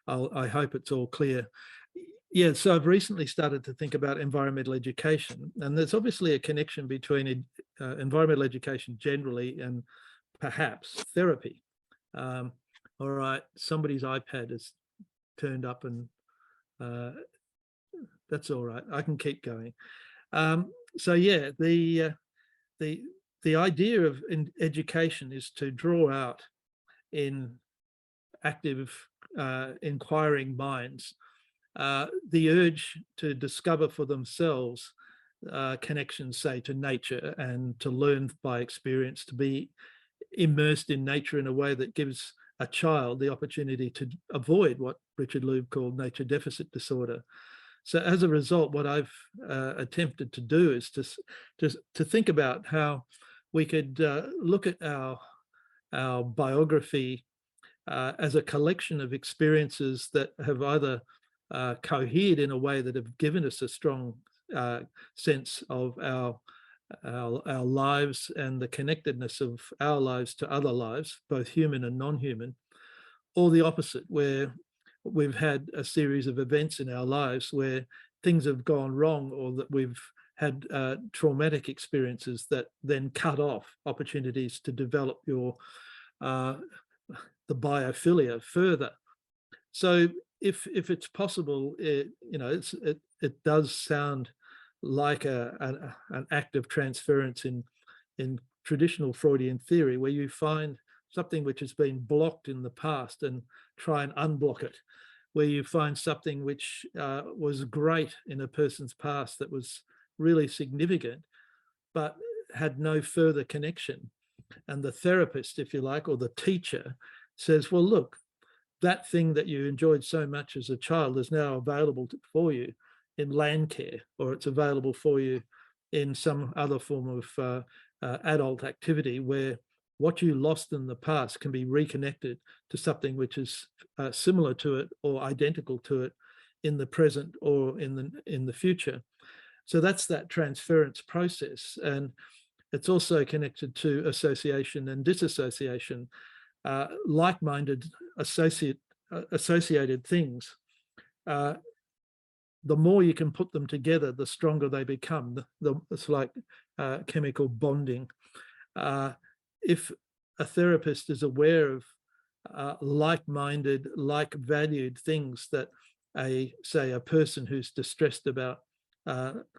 I hope it's all clear. Yeah, so I've recently started to think about environmental education, and there's obviously a connection between environmental education generally and perhaps therapy. All right, somebody's iPad has turned up, and that's all right. I can keep going. So yeah, the idea of education is to draw out in active, inquiring minds the urge to discover for themselves connections, say, to nature, and to learn by experience, to be immersed in nature in a way that gives a child the opportunity to avoid what Richard Louv called nature deficit disorder. So as a result, what I've attempted to do is to think about how we could look at our biography as a collection of experiences that have either cohered in a way that have given us a strong sense of our lives and the connectedness of our lives to other lives, both human and non-human, or the opposite, where we've had a series of events in our lives where things have gone wrong, or that we've had traumatic experiences that then cut off opportunities to develop your the biophilia further. So if it's possible, it does sound like an act of transference in traditional Freudian theory, where you find something which has been blocked in the past and try and unblock it, where you find something which was great in a person's past that was really significant, but had no further connection. And the therapist, if you like, or the teacher says, well, look, that thing that you enjoyed so much as a child is now available for you in land care, or it's available for you in some other form of adult activity, where what you lost in the past can be reconnected to something which is similar to it or identical to it in the present or in the future. So that's that transference process. And it's also connected to association and disassociation. Like-minded associated things, the more you can put them together, the stronger they become. It's like chemical bonding. If a therapist is aware of like-minded, like-valued things that say a person who's distressed about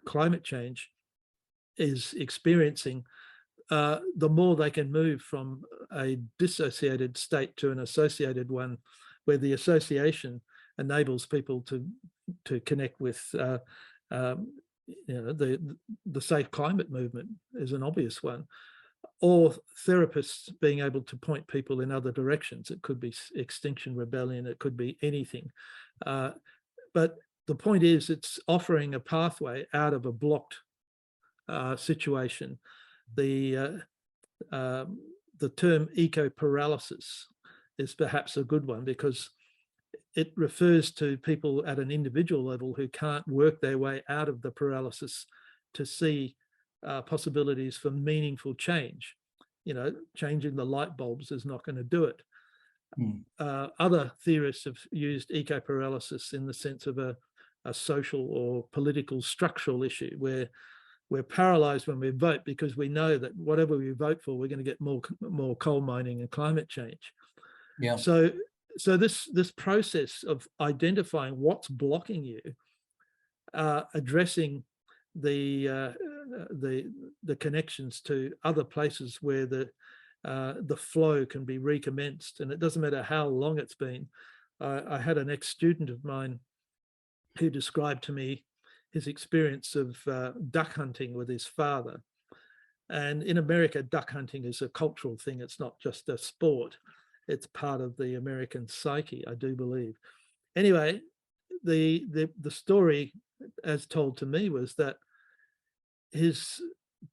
climate change is experiencing, the more they can move from a dissociated state to an associated one, where the association enables people to connect with the safe climate movement is an obvious one, or therapists being able to point people in other directions. It could be Extinction Rebellion, it could be anything. But the point is, it's offering a pathway out of a blocked situation. The term eco-paralysis is perhaps a good one, because it refers to people at an individual level who can't work their way out of the paralysis to see possibilities for meaningful change. Changing the light bulbs is not going to do it. Other theorists have used eco-paralysis in the sense of a social or political structural issue, where we're paralyzed when we vote because we know that whatever we vote for, we're going to get more coal mining and climate change. Yeah. So this process of identifying what's blocking you, addressing the connections to other places where the flow can be recommenced, and it doesn't matter how long it's been. I had an ex-student of mine who described to me his experience of duck hunting with his father. And in America, duck hunting is a cultural thing. It's not just a sport. It's part of the American psyche, I do believe. Anyway, the story, as told to me, was that his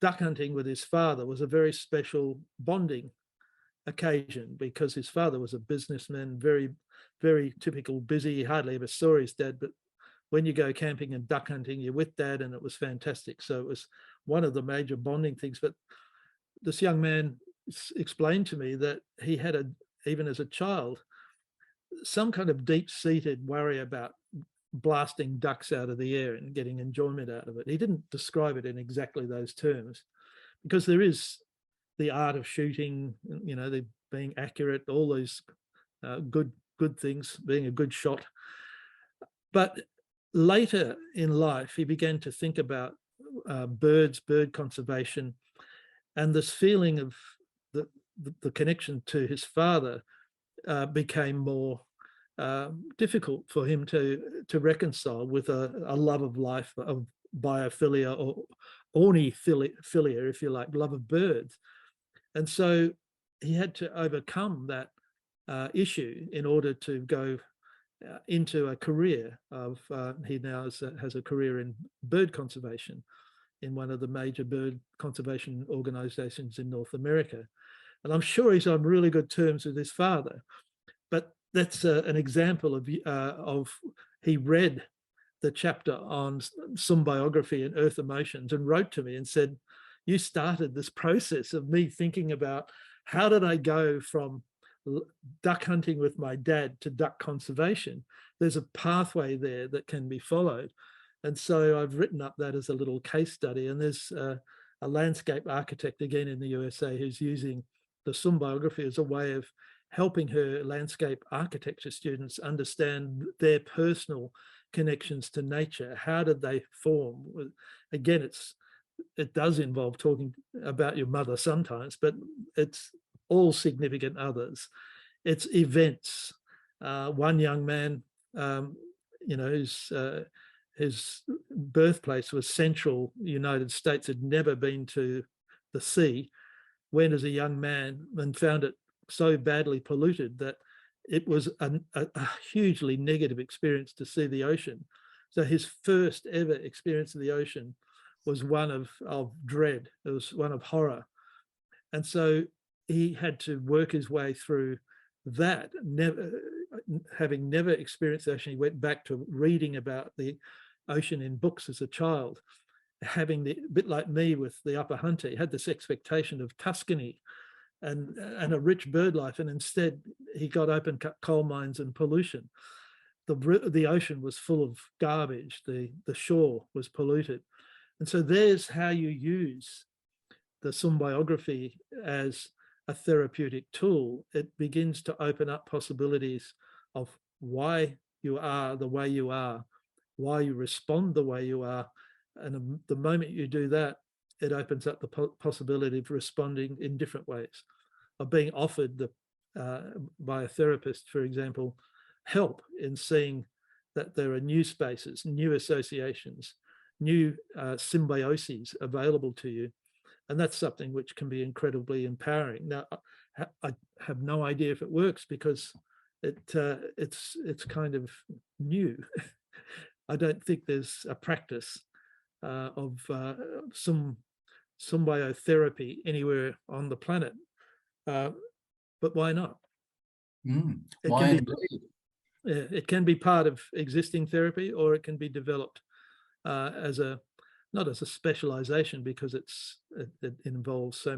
duck hunting with his father was a very special bonding occasion, because his father was a businessman, very, very typical busy. He hardly ever saw his dad, but when you go camping and duck hunting, you're with dad, and it was fantastic. So it was one of the major bonding things. But this young man explained to me that he had, even as a child, some kind of deep-seated worry about blasting ducks out of the air and getting enjoyment out of it. He didn't describe it in exactly those terms, because there is the art of shooting, the being accurate, all those good things, being a good shot. But later in life, he began to think about bird conservation, and this feeling of the connection to his father became more difficult for him to reconcile with a love of life, of biophilia, or ornithilia, if you like, love of birds. And so he had to overcome that issue in order to go into a career of, he now has a career in bird conservation in one of the major bird conservation organizations in North America. And I'm sure he's on really good terms with his father. But that's an example of he read the chapter on symbiography and earth emotions and wrote to me and said, you started this process of me thinking about how did I go from duck hunting with my dad to duck conservation. There's a pathway there that can be followed. And so I've written up that as a little case study. And there's a landscape architect, again in the USA, who's using the symbiography as a way of helping her landscape architecture students understand their personal connections to nature. How did they form? Again, it does involve talking about your mother sometimes, but it's all significant others. It's events. One young man, his birthplace was central United States, had never been to the sea, went as a young man and found it so badly polluted that it was a hugely negative experience to see the ocean. So his first ever experience of the ocean was one of dread. It was one of horror. And so he had to work his way through that. Having never experienced the ocean, he went back to reading about the ocean in books as a child, having a bit like me with the upper hunter. He had this expectation of Tuscany and a rich bird life, and instead he got open cut coal mines and pollution. The ocean was full of garbage. The shore was polluted. And so there's how you use the symbiography as a therapeutic tool. It begins to open up possibilities of why you are the way you are, why you respond the way you are. And the moment you do that, it opens up the possibility of responding in different ways, of being offered by a therapist, for example, help in seeing that there are new spaces, new associations, new symbioses available to you. And that's something which can be incredibly empowering. Now, I have no idea if it works because it's kind of new. I don't think there's a practice of some symbiotherapy anywhere on the planet, but why not? Why indeed? It can be part of existing therapy, or it can be developed as a, not as a specialization, because it involves so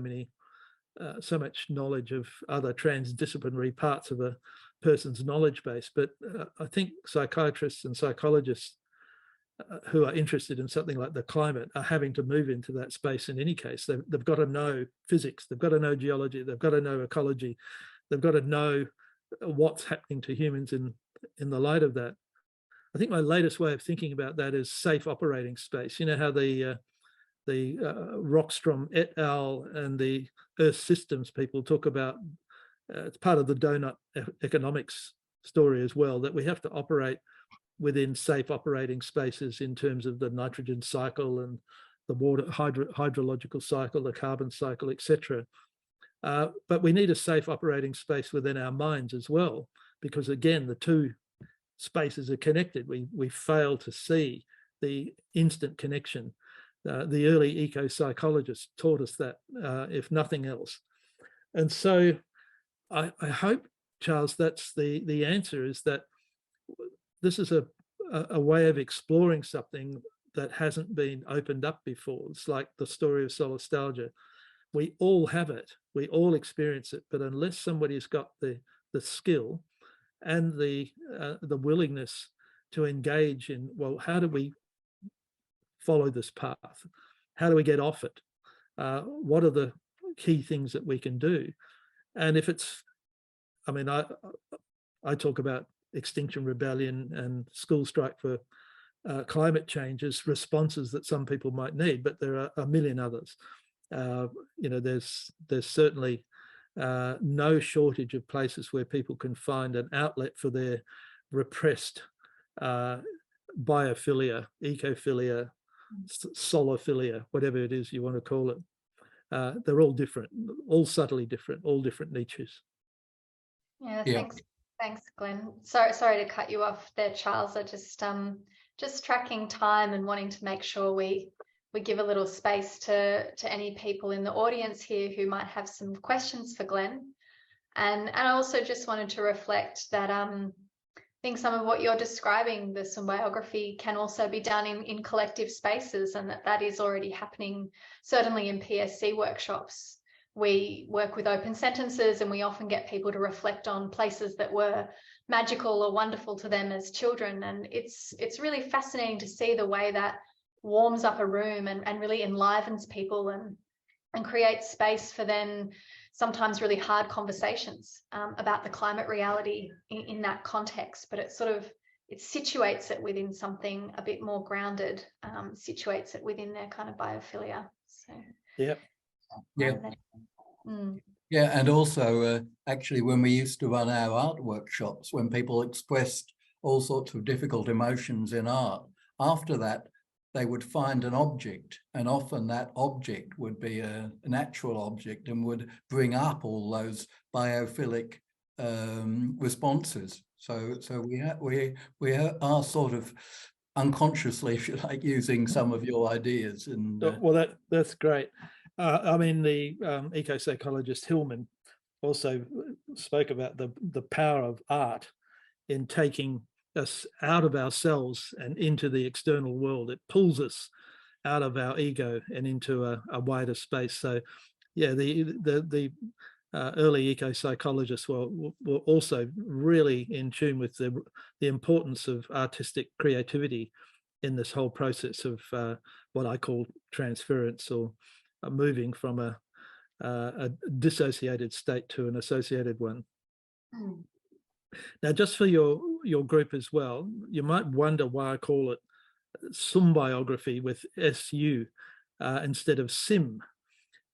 much knowledge of other transdisciplinary parts of a person's knowledge base. But I think psychiatrists and psychologists who are interested in something like the climate are having to move into that space in any case. They've got to know physics, they've got to know geology, they've got to know ecology, they've got to know what's happening to humans in the light of that. I think my latest way of thinking about that is safe operating space. You know how the Rockstrom et al. And the Earth Systems people talk about, it's part of the donut economics story as well, that we have to operate within safe operating spaces in terms of the nitrogen cycle and the water hydrological cycle, the carbon cycle, etc. But we need a safe operating space within our minds as well, because again, the two spaces are connected. We fail to see the instant connection. The early eco-psychologists taught us that, if nothing else. And so I hope, Charles, that's the answer, is that this is a way of exploring something that hasn't been opened up before. It's like the story of solastalgia. We all have it, we all experience it, but unless somebody's got the skill and the willingness to engage in, well, how do we follow this path? How do we get off it? What are the key things that we can do? And if it's, I mean, I talk about Extinction Rebellion and school strike for climate change as responses that some people might need, but there are a million others. You know, there's certainly no shortage of places where people can find an outlet for their repressed biophilia, ecophilia, solophilia, whatever it is you want to call it. They're all different, all subtly different, all different niches. Yeah, thanks, Glenn. Sorry to cut you off there, Charles. I just tracking time and wanting to make sure we give a little space to any people in the audience here who might have some questions for Glenn. And I also just wanted to reflect that I think some of what you're describing, the symbiography, can also be done in collective spaces, and that is already happening, certainly in PSC workshops. We work with open sentences, and we often get people to reflect on places that were magical or wonderful to them as children. And it's really fascinating to see the way that warms up a room and really enlivens people and creates space for then sometimes really hard conversations about the climate reality in that context. But it situates it within something a bit more grounded, situates it within their kind of biophilia. So yeah. Yeah, and also actually when we used to run our art workshops, when people expressed all sorts of difficult emotions in art, after that they would find an object, and often that object would be a natural object and would bring up all those biophilic responses. So we are sort of unconsciously, if you like, using some of your ideas. And well, that's great. I mean, the eco-psychologist Hillman also spoke about the power of art in taking us out of ourselves and into the external world. It pulls us out of our ego and into a wider space. So, yeah, the early eco-psychologists were also really in tune with the importance of artistic creativity in this whole process of what I call transference, or moving from a dissociated state to an associated one. Now, just for your group as well, you might wonder why I call it sumbiography with SU instead of sim.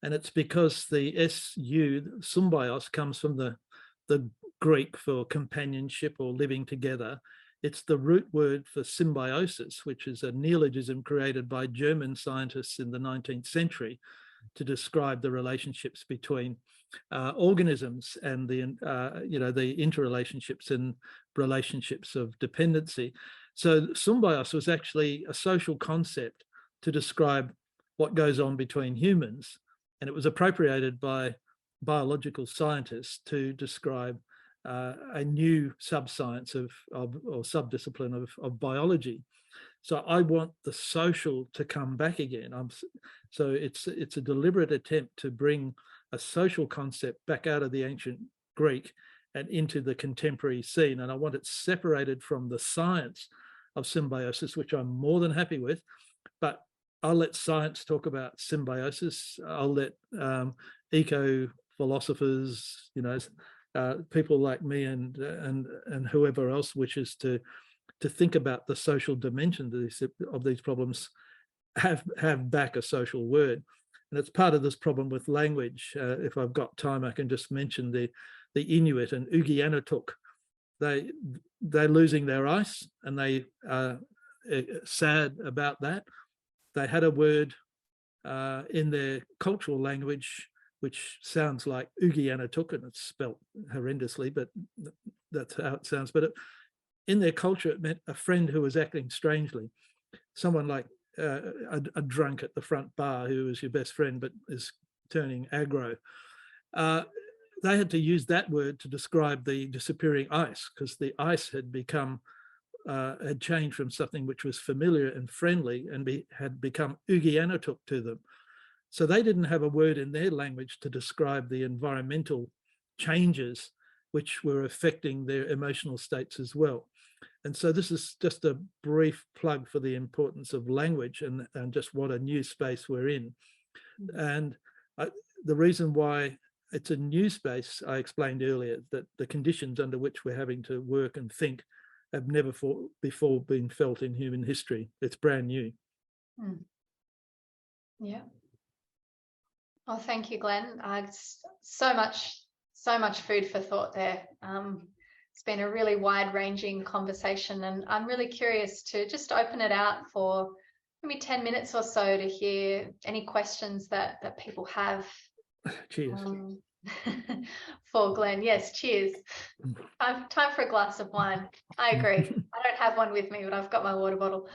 And it's because the SU, symbios, comes from the Greek for companionship or living together. It's the root word for symbiosis, which is a neologism created by German scientists in the 19th century to describe the relationships between organisms and the interrelationships and relationships of dependency. So symbios was actually a social concept to describe what goes on between humans, and it was appropriated by biological scientists to describe a new subscience or subdiscipline of biology. So I want the social to come back again. So it's a deliberate attempt to bring a social concept back out of the ancient Greek and into the contemporary scene. And I want it separated from the science of symbiosis, which I'm more than happy with. But I'll let science talk about symbiosis. I'll let eco-philosophers, people like me and whoever else wishes to think about the social dimension of these problems have back a social word. And it's part of this problem with language. If I've got time, I can just mention the Inuit and Ugianatuk. They're losing their ice, and they are sad about that. They had a word in their cultural language which sounds like Ugianatuk, and it's spelt horrendously, but that's how it sounds. But in their culture, it meant a friend who was acting strangely, someone like a drunk at the front bar who is your best friend but is turning aggro. They had to use that word to describe the disappearing ice, because the ice had changed from something which was familiar and friendly and had become Ugianatuk to them. So they didn't have a word in their language to describe the environmental changes which were affecting their emotional states as well. And so this is just a brief plug for the importance of language and just what a new space we're in. And the reason why it's a new space, I explained earlier, that the conditions under which we're having to work and think have never before been felt in human history. It's brand new. Yeah. Oh, thank you, Glenn. So much food for thought there. It's been a really wide-ranging conversation, and I'm really curious to just open it out for maybe 10 minutes or so to hear any questions that people have. Cheers. For Glenn. Yes, cheers. Time for a glass of wine. I agree. I don't have one with me, but I've got my water bottle.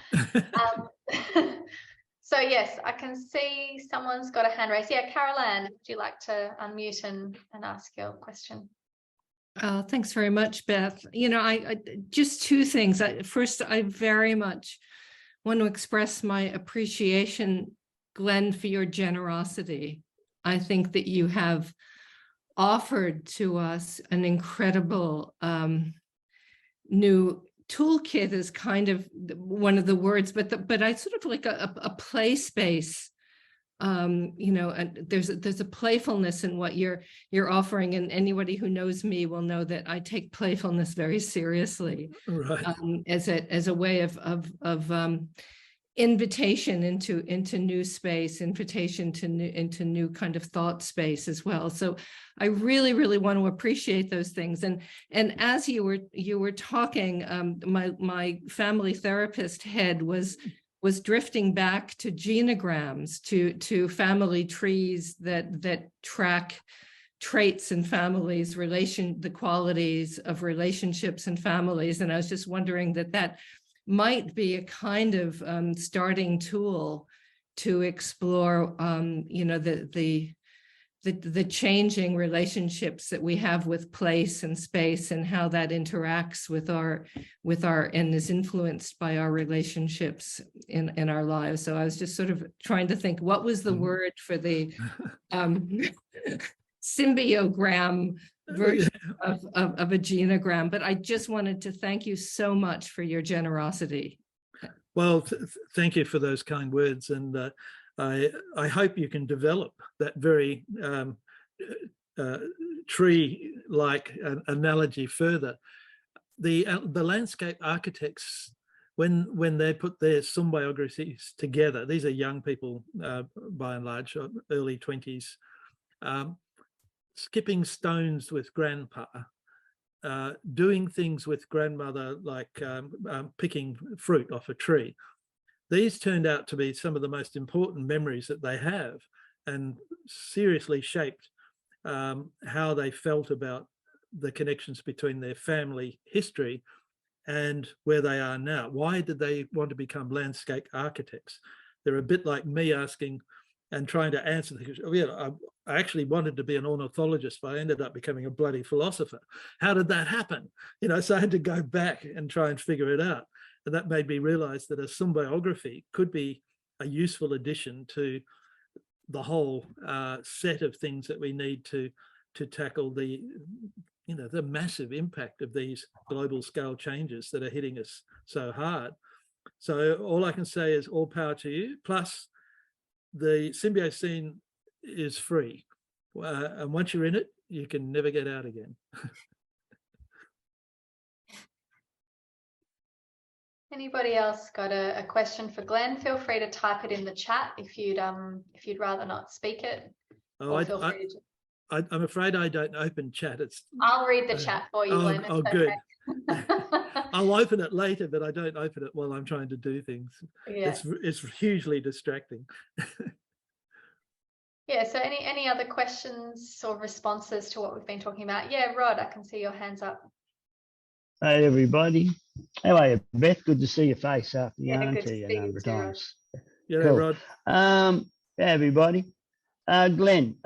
So yes, I can see someone's got a hand raised. Yeah, Carol Ann, would you like to unmute and ask your question? Thanks very much, Beth. I just two things. First, I very much want to express my appreciation, Glenn, for your generosity. I think that you have offered to us an incredible new toolkit is kind of one of the words, but I sort of like a play space. And there's a playfulness in what you're offering, and anybody who knows me will know that I take playfulness very seriously, right. As a way of invitation into new space, invitation into new kind of thought space as well. So I really, really want to appreciate those things. And as you were talking, my family therapist head was drifting back to genograms, to family trees that track traits in families, the qualities of relationships and families. And I was just wondering that might be a kind of starting tool to explore, the changing relationships that we have with place and space, and how that interacts with our and is influenced by our relationships in our lives. So I was just sort of trying to think, what was the word for the symbiogram version of a genogram? But I just wanted to thank you so much for your generosity. Well, thank you for those kind words, and I hope you can develop that very tree-like analogy further. The landscape architects, when they put their symbiographies together, these are young people by and large, early 20s, skipping stones with grandpa, doing things with grandmother, like picking fruit off a tree. These turned out to be some of the most important memories that they have, and seriously shaped how they felt about the connections between their family history and where they are now. Why did they want to become landscape architects? They're a bit like me asking and trying to answer the question. Oh, yeah, I actually wanted to be an ornithologist, but I ended up becoming a bloody philosopher. How did that happen? So I had to go back and try and figure it out. And that made me realize that a symbiography could be a useful addition to the whole set of things that we need to tackle the massive impact of these global scale changes that are hitting us so hard. So all I can say is all power to you. Plus, the symbiocene is free. And once you're in it, you can never get out again. Anybody else got a question for Glenn? Feel free to type it in the chat if you'd rather not speak it. Oh, I'm afraid I don't open chat. I'll read the chat for you, Glenn. Oh, good. I'll open it later, but I don't open it while I'm trying to do things. Yeah. It's hugely distracting. Yeah, so any other questions or responses to what we've been talking about? Yeah, Rod, I can see your hands up. Hey, everybody. How are you, Beth? Good to see your face after Yeah, good to see you a number of times. Yeah, cool. Rod. Hey, everybody. Glenn,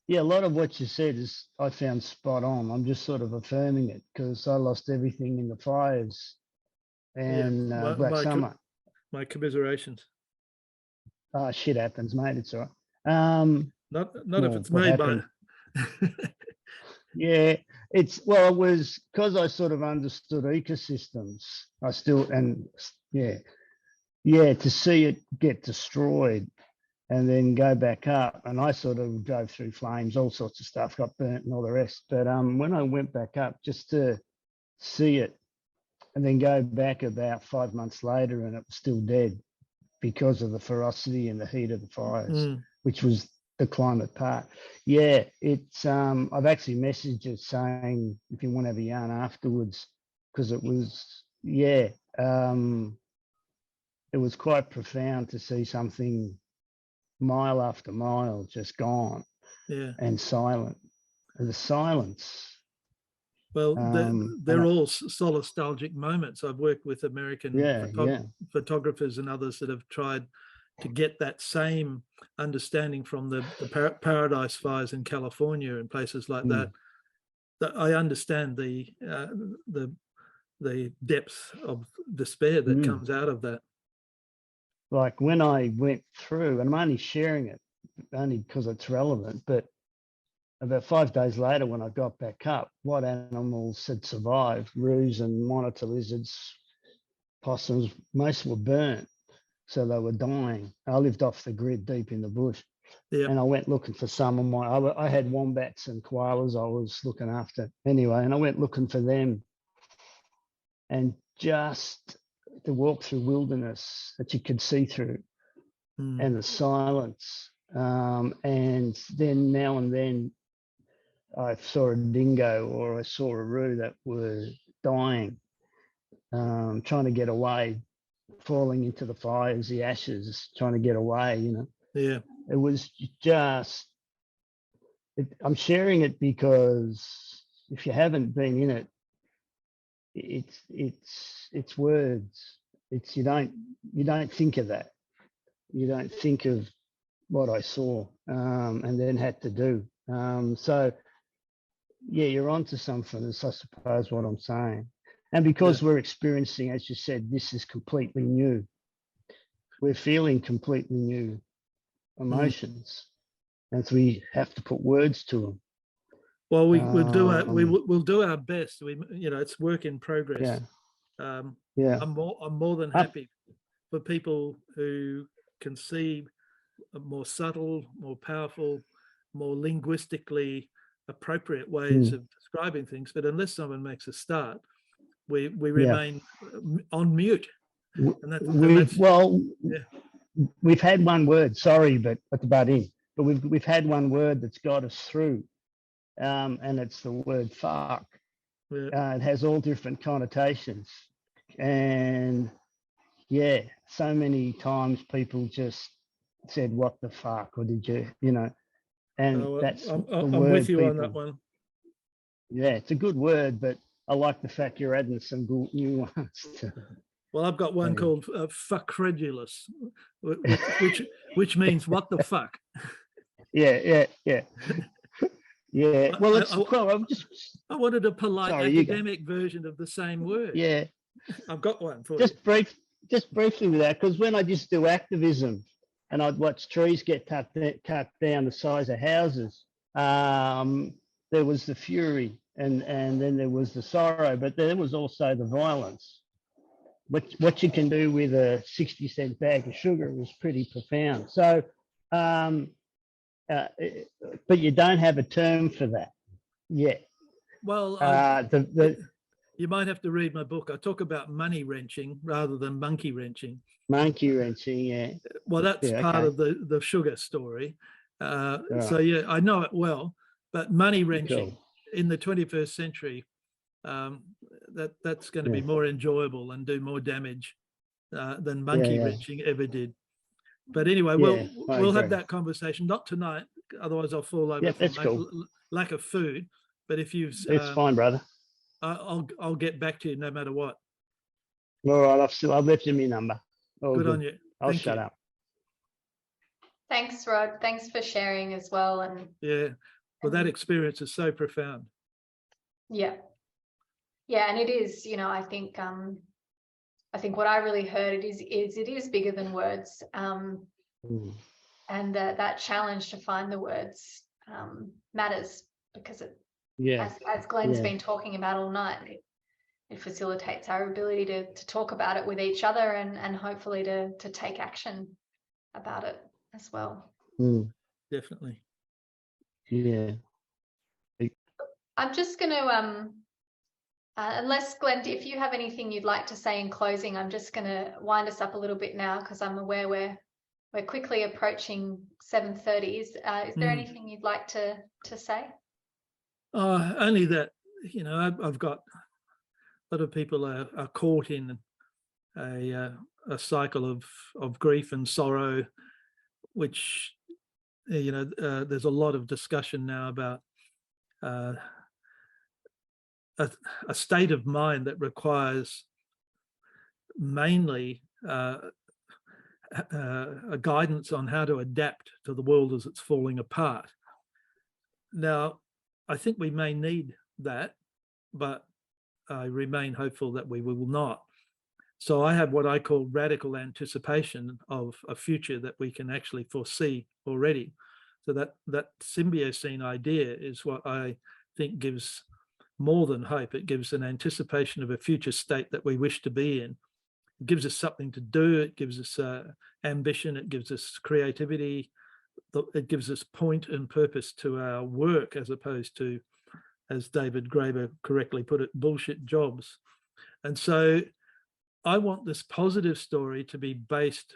yeah, a lot of what you said is I found spot on. I'm just sort of affirming it because I lost everything in the fires and Black Summer. My commiserations. Oh, shit happens, mate. It's all right. Not if it's made by. Yeah, it was because I sort of understood ecosystems. I still, and to see it get destroyed and then go back up, and I sort of drove through flames, all sorts of stuff, got burnt and all the rest. But when I went back up just to see it and then go back about 5 months later and it was still dead because of the ferocity and the heat of the fires, which was the climate part. Yeah, it's I've actually messaged it saying if you want to have a yarn afterwards, because it was it was quite profound to see something mile after mile just gone and silent. And the silence. Well, they're all solastalgic moments. I've worked with American photographers and others that have tried to get that same understanding from the Paradise fires in California and places like that. That I understand the depth of despair that comes out of that. Like when I went through, and I'm only sharing it only because it's relevant, but about 5 days later when I got back up, what animals had survived, roos and monitor lizards, possums, most were burnt. So they were dying. I lived off the grid deep in the bush. Yep. And I went looking for some of I had wombats and koalas I was looking after anyway, and I went looking for them. And just to walk through wilderness that you could see through and the silence. And then now and then I saw a dingo or I saw a roo that were dying, trying to get away, falling into the fires, the ashes, trying to get away, Yeah. It was just, I'm sharing it because if you haven't been in it, it's words. It's you don't think of that. You don't think of what I saw and then had to do. So yeah, you're onto something, is I suppose what I'm saying. And because we're experiencing, as you said, this is completely new. We're feeling completely new emotions, and so we have to put words to them. Well, we'll do our best. It's work in progress. I'm more than happy for people who can see more subtle, more powerful, more linguistically appropriate ways of describing things. But unless someone makes a start, we remain on mute. We've had one word. Sorry, but at the butt in. But we've had one word that's got us through and it's the word fuck. Yeah. It has all different connotations, and yeah, so many times people just said, "What the fuck?" or "Did you?" You know, and Oh, well, that's the I'm word with you people. on that one. Yeah, it's a good word, but I like the fact you're adding some good new ones to. Well, I've got one Anyway. called fuckredulous, which means what the fuck. Yeah. Yeah. Well, it's I, I'm just. I wanted a polite Sorry, you go. academic version of the same word. Yeah, I've got one for you. just briefly with that, because when I just do activism, and I'd watch trees get cut down the size of houses, there was the fury, and then there was the sorrow, but there was also the violence. What you can do with a 60-cent bag of sugar was pretty profound. So, but you don't have a term for that yet. Well, you might have to read my book. I talk about money wrenching rather than monkey wrenching. Monkey wrenching, yeah. Well, that's part okay. of the sugar story. Right. So yeah, I know it well. But money wrenching Cool. in the 21st century, that's going to be more enjoyable and do more damage than monkey wrenching ever did. But anyway, we'll have that conversation, not tonight, otherwise I'll fall over from lack of food. But if you've, it's fine, brother. I'll get back to you no matter what. All right, I've left you my number. Good on you. I'll shut up. Thanks, Rod. Thanks for sharing as well. And yeah, well, that experience is so profound. Yeah, and it is. You know, I think what I really heard it is bigger than words. And that challenge to find the words matters, because it, as Glenn's been talking about all night, it facilitates our ability to talk about it with each other and hopefully to take action about it as well. Definitely. Yeah. I'm just going to, unless Glenn, if you have anything you'd like to say in closing, I'm just going to wind us up a little bit now, because I'm aware we're quickly approaching 7:30. Is there anything you'd like to say? Only that, you know, I've got a lot of people are caught in a cycle of grief and sorrow, which, you know, there's a lot of discussion now about a state of mind that requires mainly a guidance on how to adapt to the world as it's falling apart. Now, I think we may need that, but I remain hopeful that we will not. So I have what I call radical anticipation of a future that we can actually foresee already. So that symbiocene idea is what I think gives more than hope. It gives an anticipation of a future state that we wish to be in. It gives us something to do. It gives us ambition. It gives us creativity. It gives us point and purpose to our work, as opposed to, as David Graeber correctly put it, bullshit jobs. And so I want this positive story to be based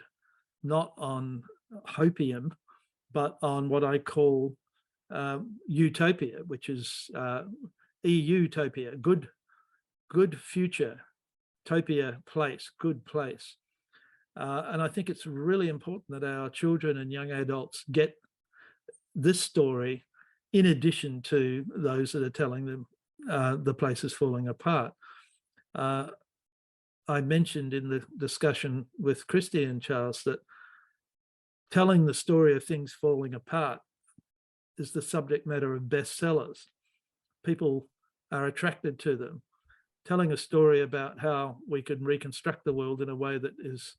not on hopium, but on what I call utopia, which is EU-topia, good future, topia place, good place. And I think it's really important that our children and young adults get this story in addition to those that are telling them the place is falling apart. I mentioned in the discussion with Christy and Charles that telling the story of things falling apart is the subject matter of bestsellers. People are attracted to them. Telling a story about how we can reconstruct the world in a way that is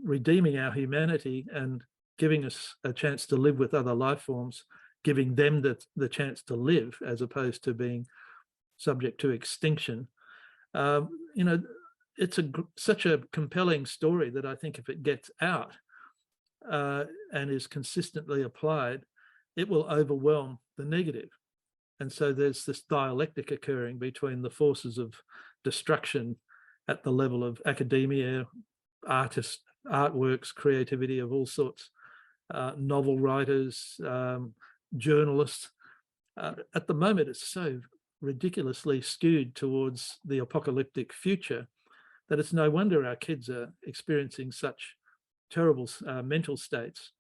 redeeming our humanity and giving us a chance to live with other life forms, giving them the chance to live as opposed to being subject to extinction. You know, it's such a compelling story that I think if it gets out and is consistently applied, it will overwhelm the negative. And so there's this dialectic occurring between the forces of destruction at the level of academia, artists, artworks, creativity of all sorts, novel writers, journalists. At the moment, it's so ridiculously skewed towards the apocalyptic future that it's no wonder our kids are experiencing such terrible mental states.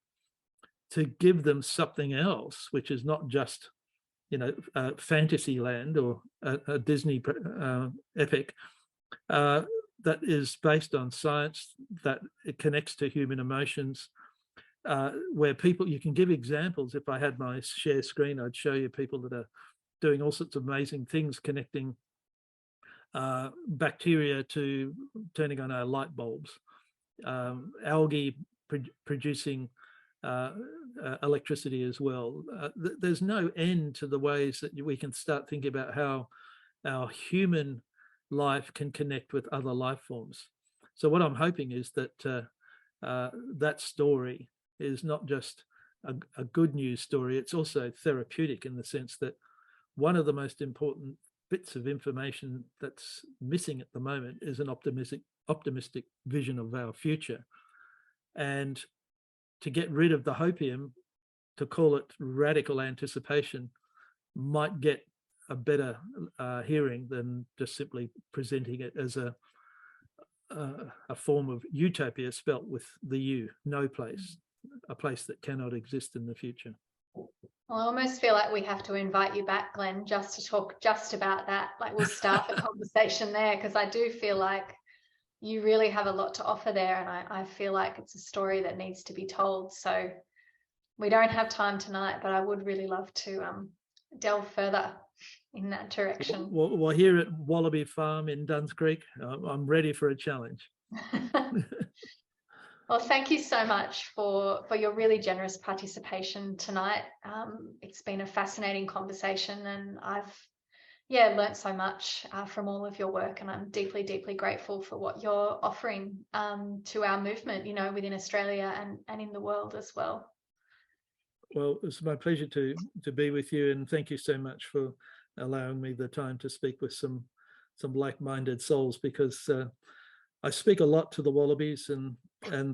To give them something else, which is not just, fantasy land or a Disney epic, that is based on science, that it connects to human emotions, where people, you can give examples. If I had my share screen, I'd show you people that are doing all sorts of amazing things, connecting bacteria to turning on our light bulbs, algae producing electricity as well. There's no end to the ways that we can start thinking about how our human life can connect with other life forms. So what I'm hoping is that that story is not just a good news story, it's also therapeutic, in the sense that one of the most important bits of information that's missing at the moment is an optimistic vision of our future. And to get rid of the hopium, to call it radical anticipation, might get a better hearing than just simply presenting it as a form of utopia spelt with the U, no place, a place that cannot exist in the future. Well, I almost feel like we have to invite you back, Glenn, just to talk just about that. Like, we'll start the conversation there, because I do feel like you really have a lot to offer there, and I feel like it's a story that needs to be told. So we don't have time tonight, but I would really love to delve further in that direction. Well, here at Wallaby Farm in Duns Creek, I'm ready for a challenge. Well, thank you so much for your really generous participation tonight. It's been a fascinating conversation, and I've learned so much from all of your work, and I'm deeply, deeply grateful for what you're offering to our movement, within Australia and in the world as well. Well, it's my pleasure to be with you, and thank you so much for allowing me the time to speak with some like-minded souls, because I speak a lot to the wallabies and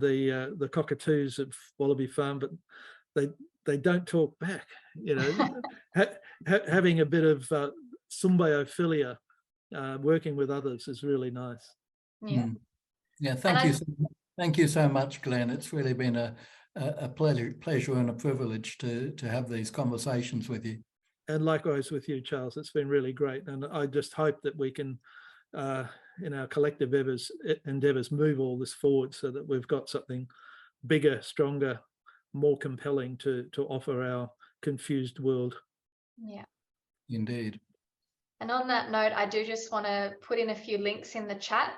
the cockatoos of Wallaby Farm, but they don't talk back. Having a bit of symbiophilia, working with others, is really nice. Yeah. Thank you so much, Glenn. It's really been a pleasure and a privilege to have these conversations with you. And likewise with you, Charles. It's been really great, and I just hope that we can, in our collective endeavours, move all this forward so that we've got something bigger, stronger, more compelling to offer our confused world. Yeah. Indeed. And on that note, I do just want to put in a few links in the chat.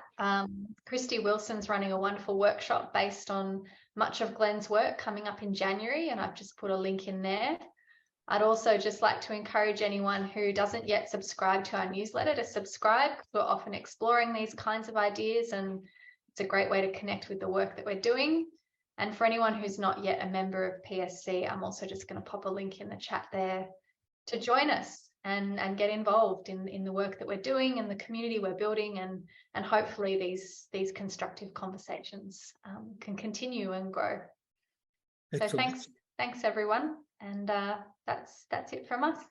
Christy Wilson's running a wonderful workshop based on much of Glenn's work coming up in January, and I've just put a link in there. I'd also just like to encourage anyone who doesn't yet subscribe to our newsletter to subscribe, because we're often exploring these kinds of ideas, and it's a great way to connect with the work that we're doing. And for anyone who's not yet a member of PSC, I'm also just going to pop a link in the chat there to join us and get involved in the work that we're doing and the community we're building, and hopefully these constructive conversations can continue and grow. Excellent. So thanks everyone, and that's it from us.